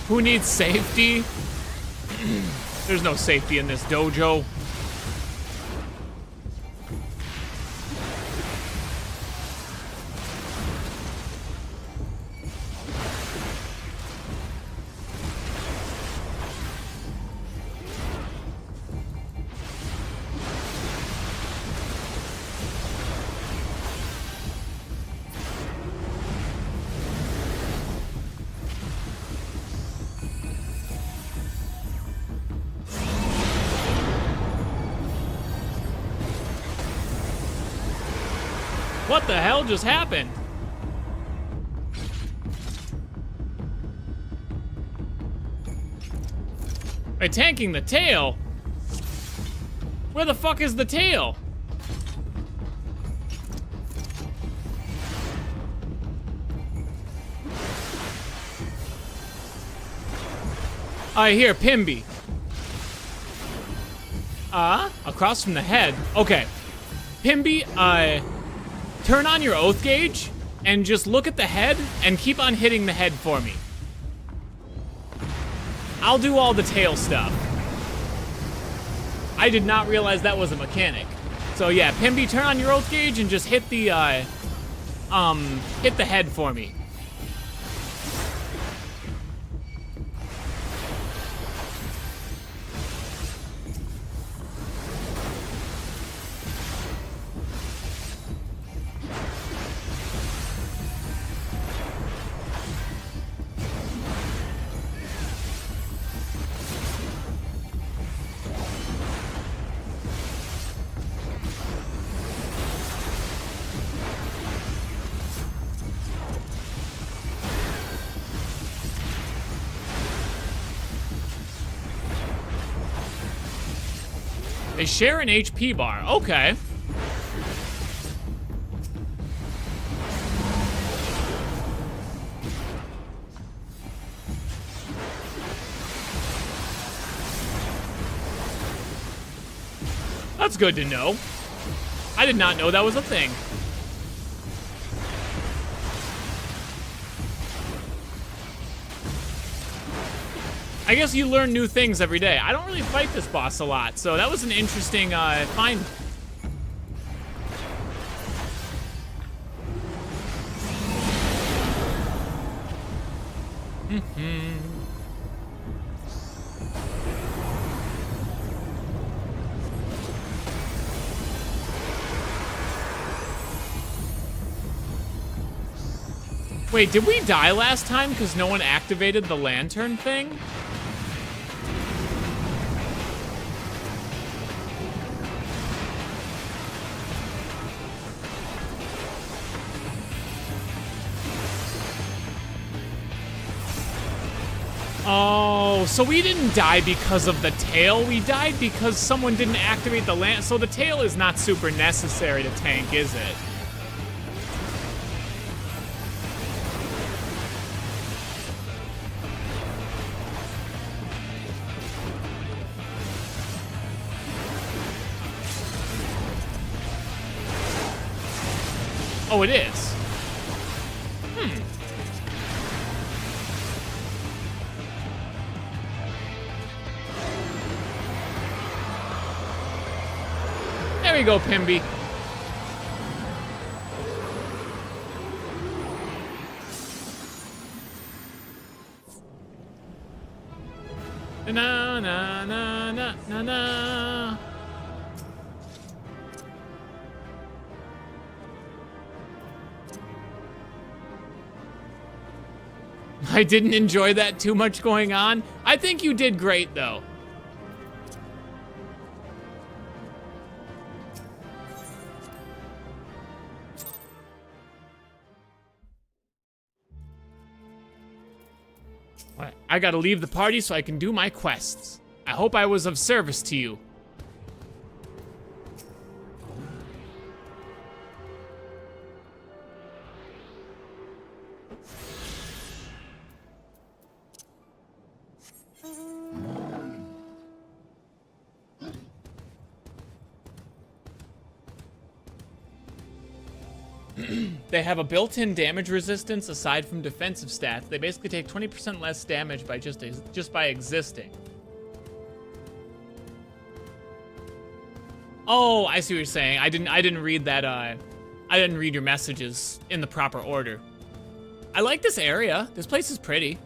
Who needs safety? There's no safety in this dojo. What the hell just happened? By tanking the tail? Where the fuck is the tail? Here, Pimby. Across from the head. Okay. Pimby, turn on your oath gauge and just look at the head and keep on hitting the head for me. I'll do all the tail stuff. I did not realize that was a mechanic. So yeah, Pimby, turn on your oath gauge and just hit the head for me. They share an HP bar. Okay. That's good to know. I did not know that was a thing. I guess you learn new things every day. I don't really fight this boss a lot, so that was an interesting find. Wait, did we die last time because no one activated the lantern thing? Oh, so we didn't die because of the tail. We died because someone didn't activate the lantern. So the tail is not super necessary to tank, is it? Oh, it is. There we go, Pimby. Na na na na na na. I didn't enjoy that too much going on. I think you did great though. I gotta leave the party so I can do my quests. I hope I was of service to you. They have a built-in damage resistance aside from defensive stats. They basically take 20% less damage by just by existing. Oh, I see what you're saying. I didn't read that. I didn't read your messages in the proper order. I like this area. This place is pretty.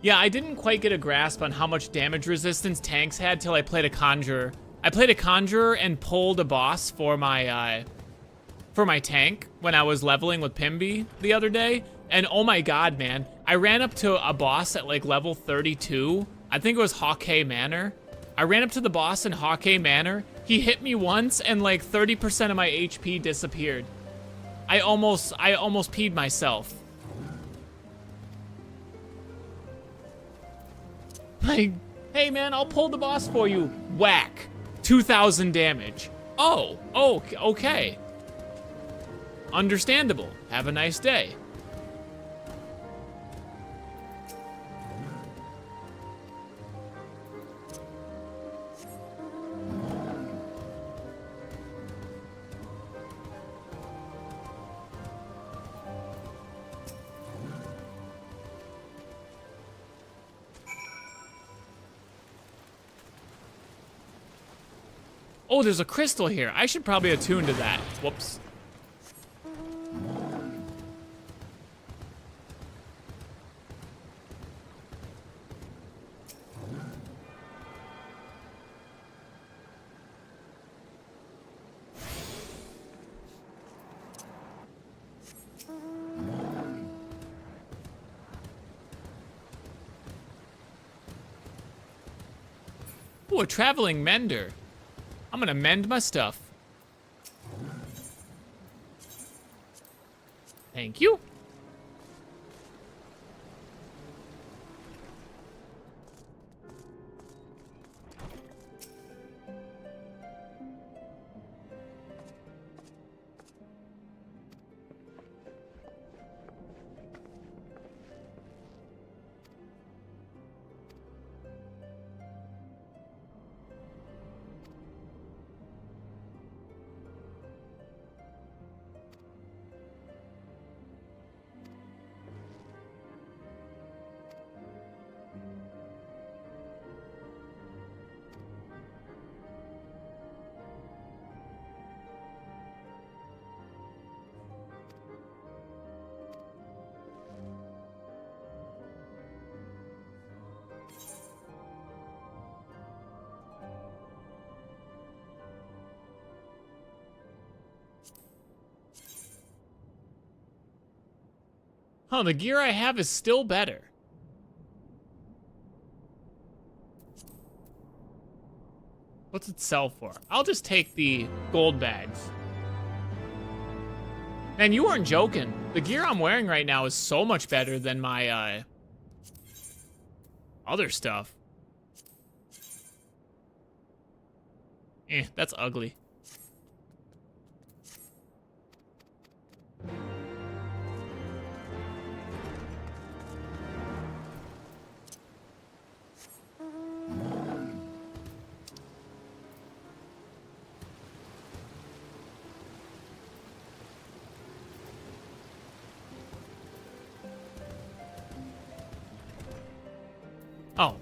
Yeah, I didn't quite get a grasp on how much damage resistance tanks had till I played a Conjurer. I played a Conjurer and pulled a boss for my tank when I was leveling with Pimby the other day. And oh my god, man. I ran up to a boss at like level 32. I think it was Hawkeye Manor. I ran up to the boss in Hawkeye Manor. He hit me once and like 30% of my HP disappeared. I almost peed myself. Like, hey man, I'll pull the boss for you. Whack. 2,000 damage. Oh, okay. Understandable. Have a nice day. Oh, there's a crystal here. I should probably attune to that. Whoops. Ooh, a traveling mender. I'm gonna mend my stuff. Thank you. Oh, the gear I have is still better. What's it sell for? I'll just take the gold bags. Man, you weren't joking. The gear I'm wearing right now is so much better than my, other stuff. That's ugly. Oh.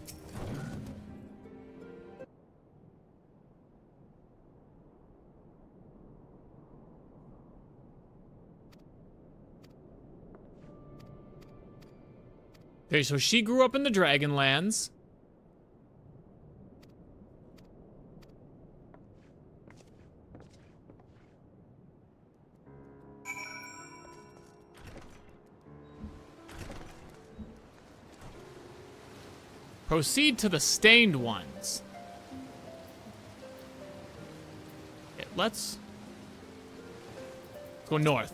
Okay, so she grew up in the Dragonlands. Proceed to the Stained Ones. Okay, let's go north.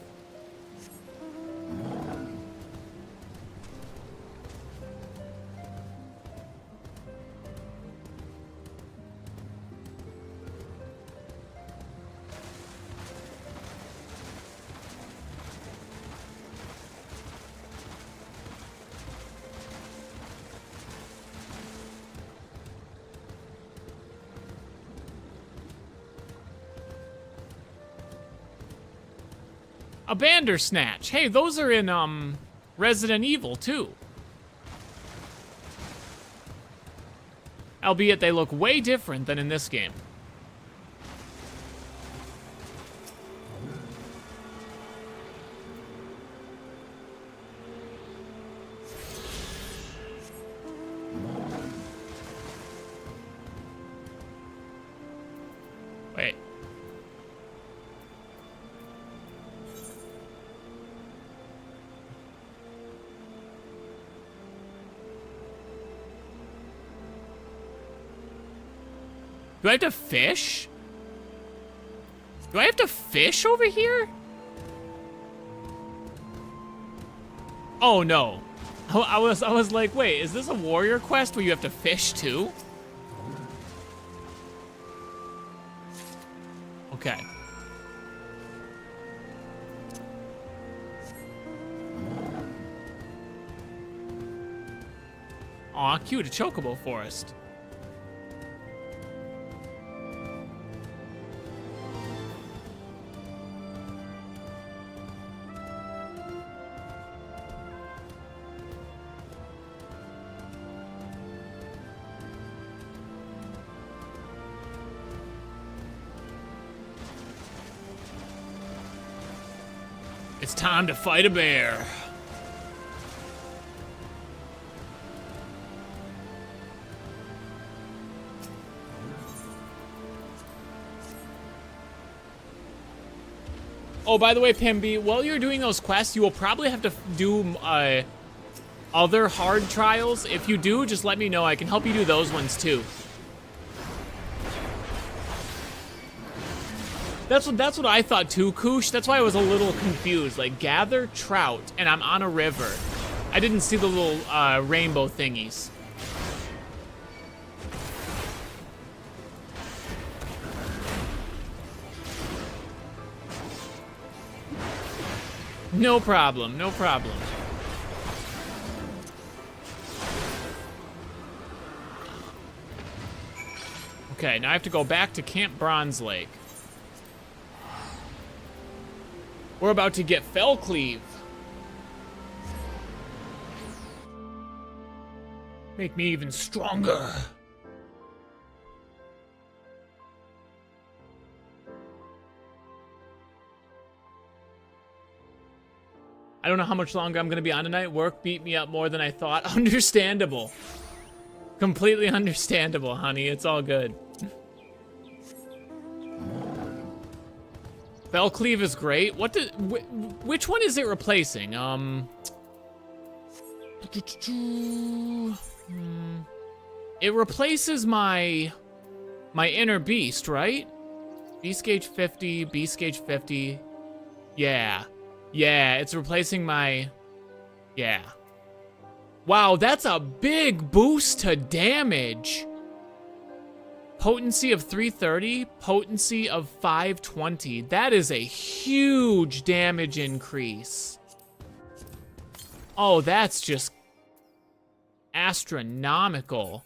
A Bandersnatch. Hey, those are in, Resident Evil, too. Albeit they look way different than in this game. Wait. Do I have to fish? Do I have to fish over here? Oh no. I was like, wait, is this a warrior quest where you have to fish too? Okay. Aw, cute, a chocobo forest. It's time to fight a bear. Oh, by the way, Pimby, while you're doing those quests, you will probably have to do other hard trials. If you do, just let me know. I can help you do those ones too. That's what I thought too, Koosh. That's why I was a little confused. Like, gather trout, and I'm on a river. I didn't see the little rainbow thingies. No problem, no problem. Okay, now I have to go back to Camp Bronze Lake. We're about to get Fellcleave. Make me even stronger. I don't know how much longer I'm gonna be on tonight. Work beat me up more than I thought. Understandable. Completely understandable, honey. It's all good. Fellcleave is great. Which one is it replacing? It replaces my inner beast, right? Beast gauge 50, beast gauge 50. Yeah. Yeah, it's replacing my... Yeah. Wow, that's a big boost to damage. Potency of 330, potency of 520. That is a huge damage increase. Oh, that's just astronomical.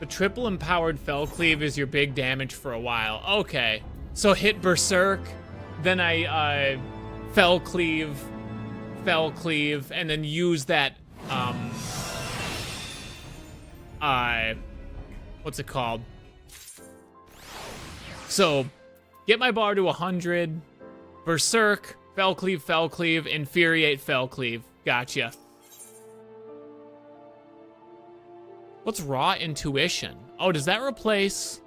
The triple empowered Fell Cleave is your big damage for a while. Okay. So hit Berserk, then I Fell Cleave, and then use that what's it called? So get my bar to 100, Berserk, Fell Cleave, Infuriate, Fell Cleave. Gotcha. What's Raw Intuition? Oh, does that replace...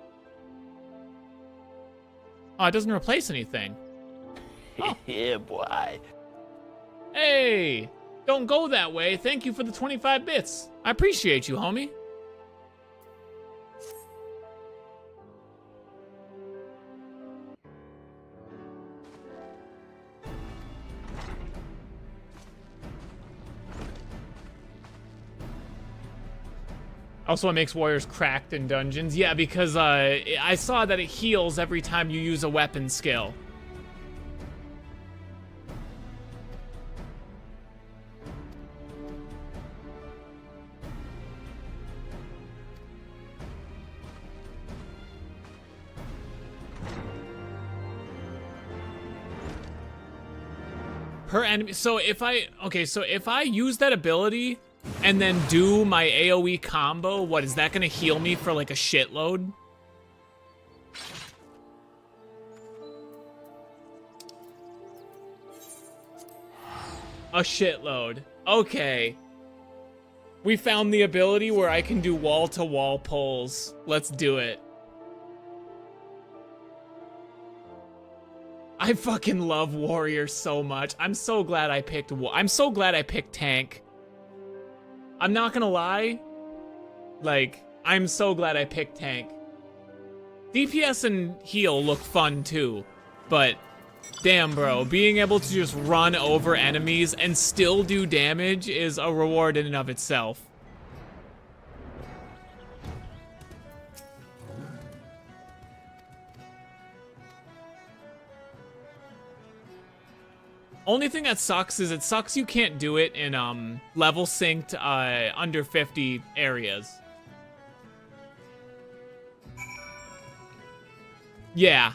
Oh, it doesn't replace anything. Oh. Yeah, boy. Hey, don't go that way. Thank you for the 25 bits. I appreciate you, homie. Also, it makes warriors cracked in dungeons. Yeah, because I saw that it heals every time you use a weapon skill. Per enemy. So if I use that ability and then do my AoE combo, what is that gonna heal me for like a shitload? A shitload. Okay. We found the ability where I can do wall-to-wall pulls. Let's do it. I fucking love warriors so much. I'm so glad I picked tank. I'm not gonna lie. Like, I'm so glad I picked tank. DPS and heal look fun too, but damn, bro, being able to just run over enemies and still do damage is a reward in and of itself. Only thing that sucks is it sucks you can't do it in level synced under 50 areas. Yeah.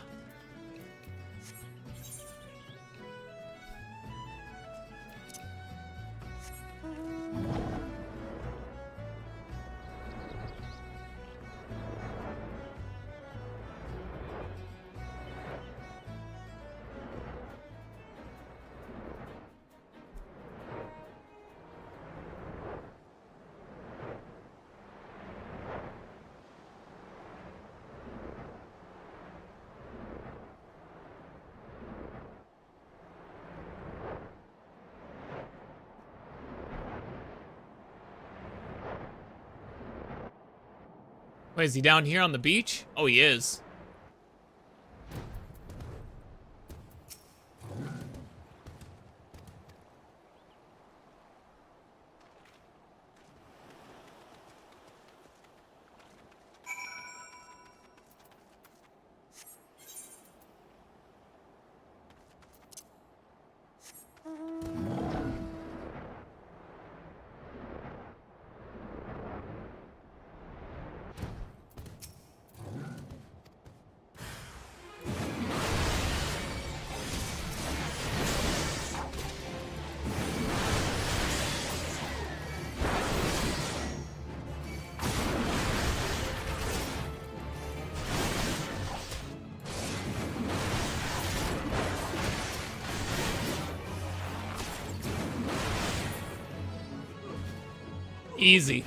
Wait, is he down here on the beach? Oh, he is. Easy.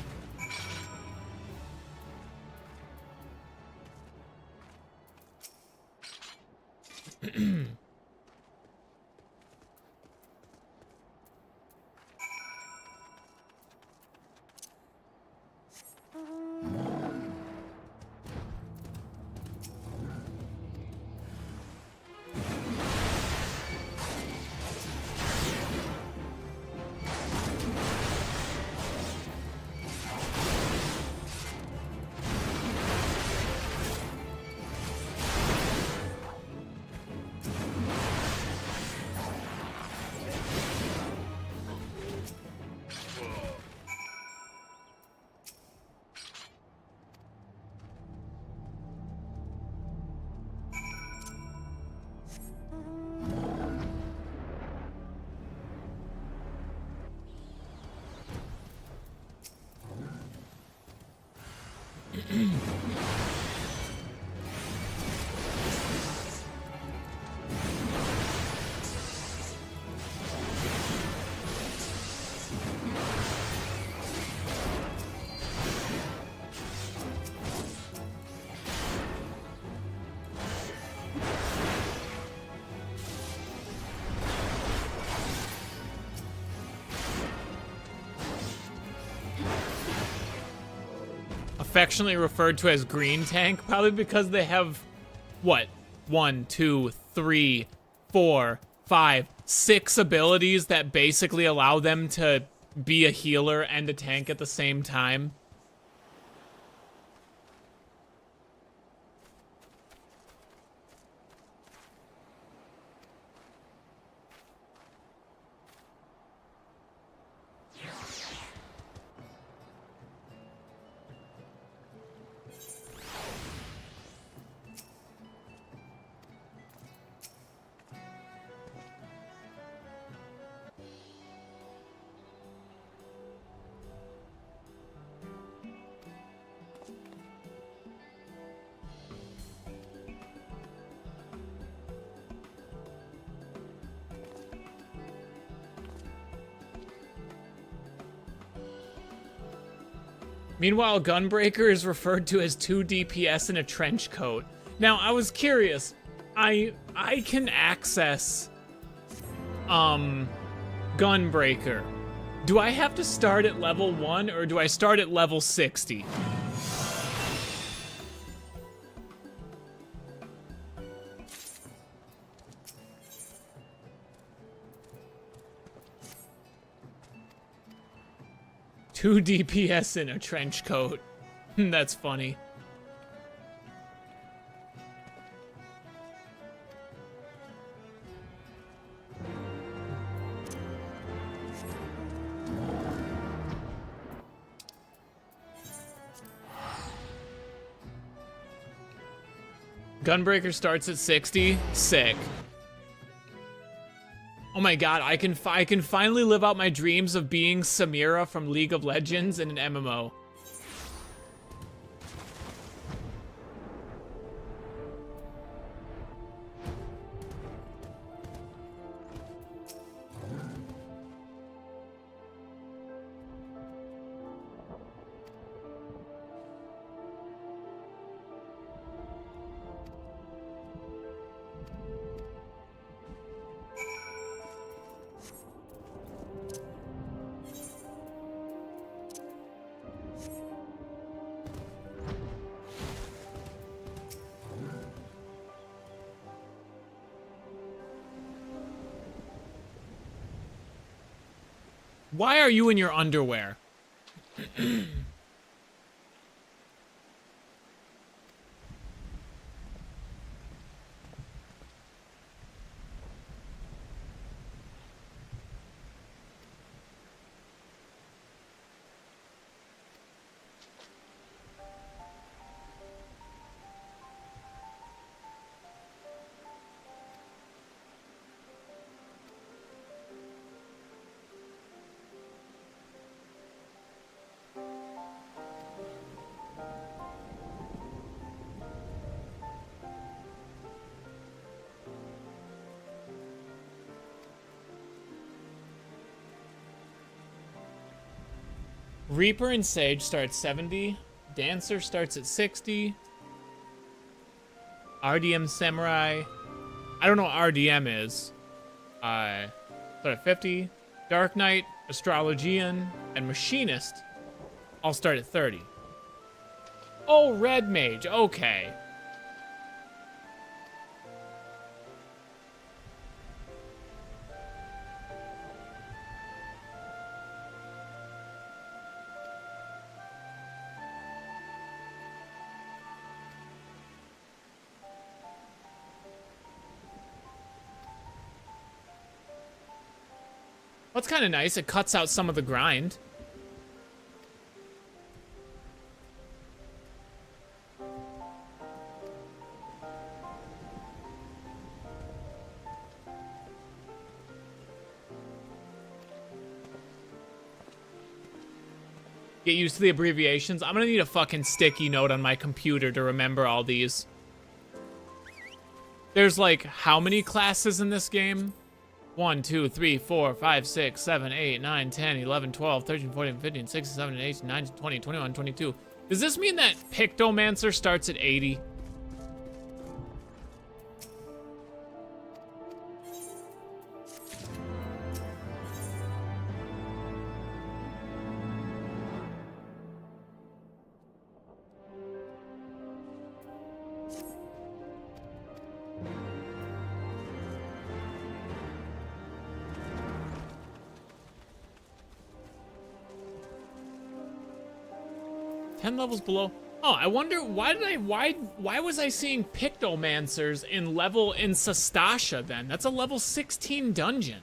affectionately referred to as green tank, probably because they have, what, 1, 2, 3, 4, 5, 6 abilities that basically allow them to be a healer and a tank at the same time. Meanwhile, Gunbreaker is referred to as 2 DPS in a trench coat. Now, I was curious. I can access Gunbreaker. Do I have to start at level 1 or do I start at level 60? Two DPS in a trench coat. That's funny. Gunbreaker starts at 60. Sick. Oh my god, I can finally live out my dreams of being Samira from League of Legends in an MMO. Why are you in your underwear? Reaper and Sage start at 70. Dancer starts at 60. RDM Samurai. I don't know what RDM is. Start at 50. Dark Knight, Astrologian, and Machinist all start at 30. Oh, Red Mage. Okay. That's kind of nice. It cuts out some of the grind. Get used to the abbreviations. I'm gonna need a fucking sticky note on my computer to remember all these. There's like how many classes in this game? 1, 2, 3, 4, 5, 6, 7, 8, 9, 10, 11, 12, 13, 14, 15, 16, 17, 18, 19, 20, 21, 22. Does this mean that Pictomancer starts at 80? 10 levels below. Oh, I wonder why was I seeing Pictomancers in Sastasha then? That's a level 16 dungeon.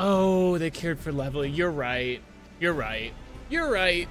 Oh, they cared for leveling. You're right. You're right. You're right.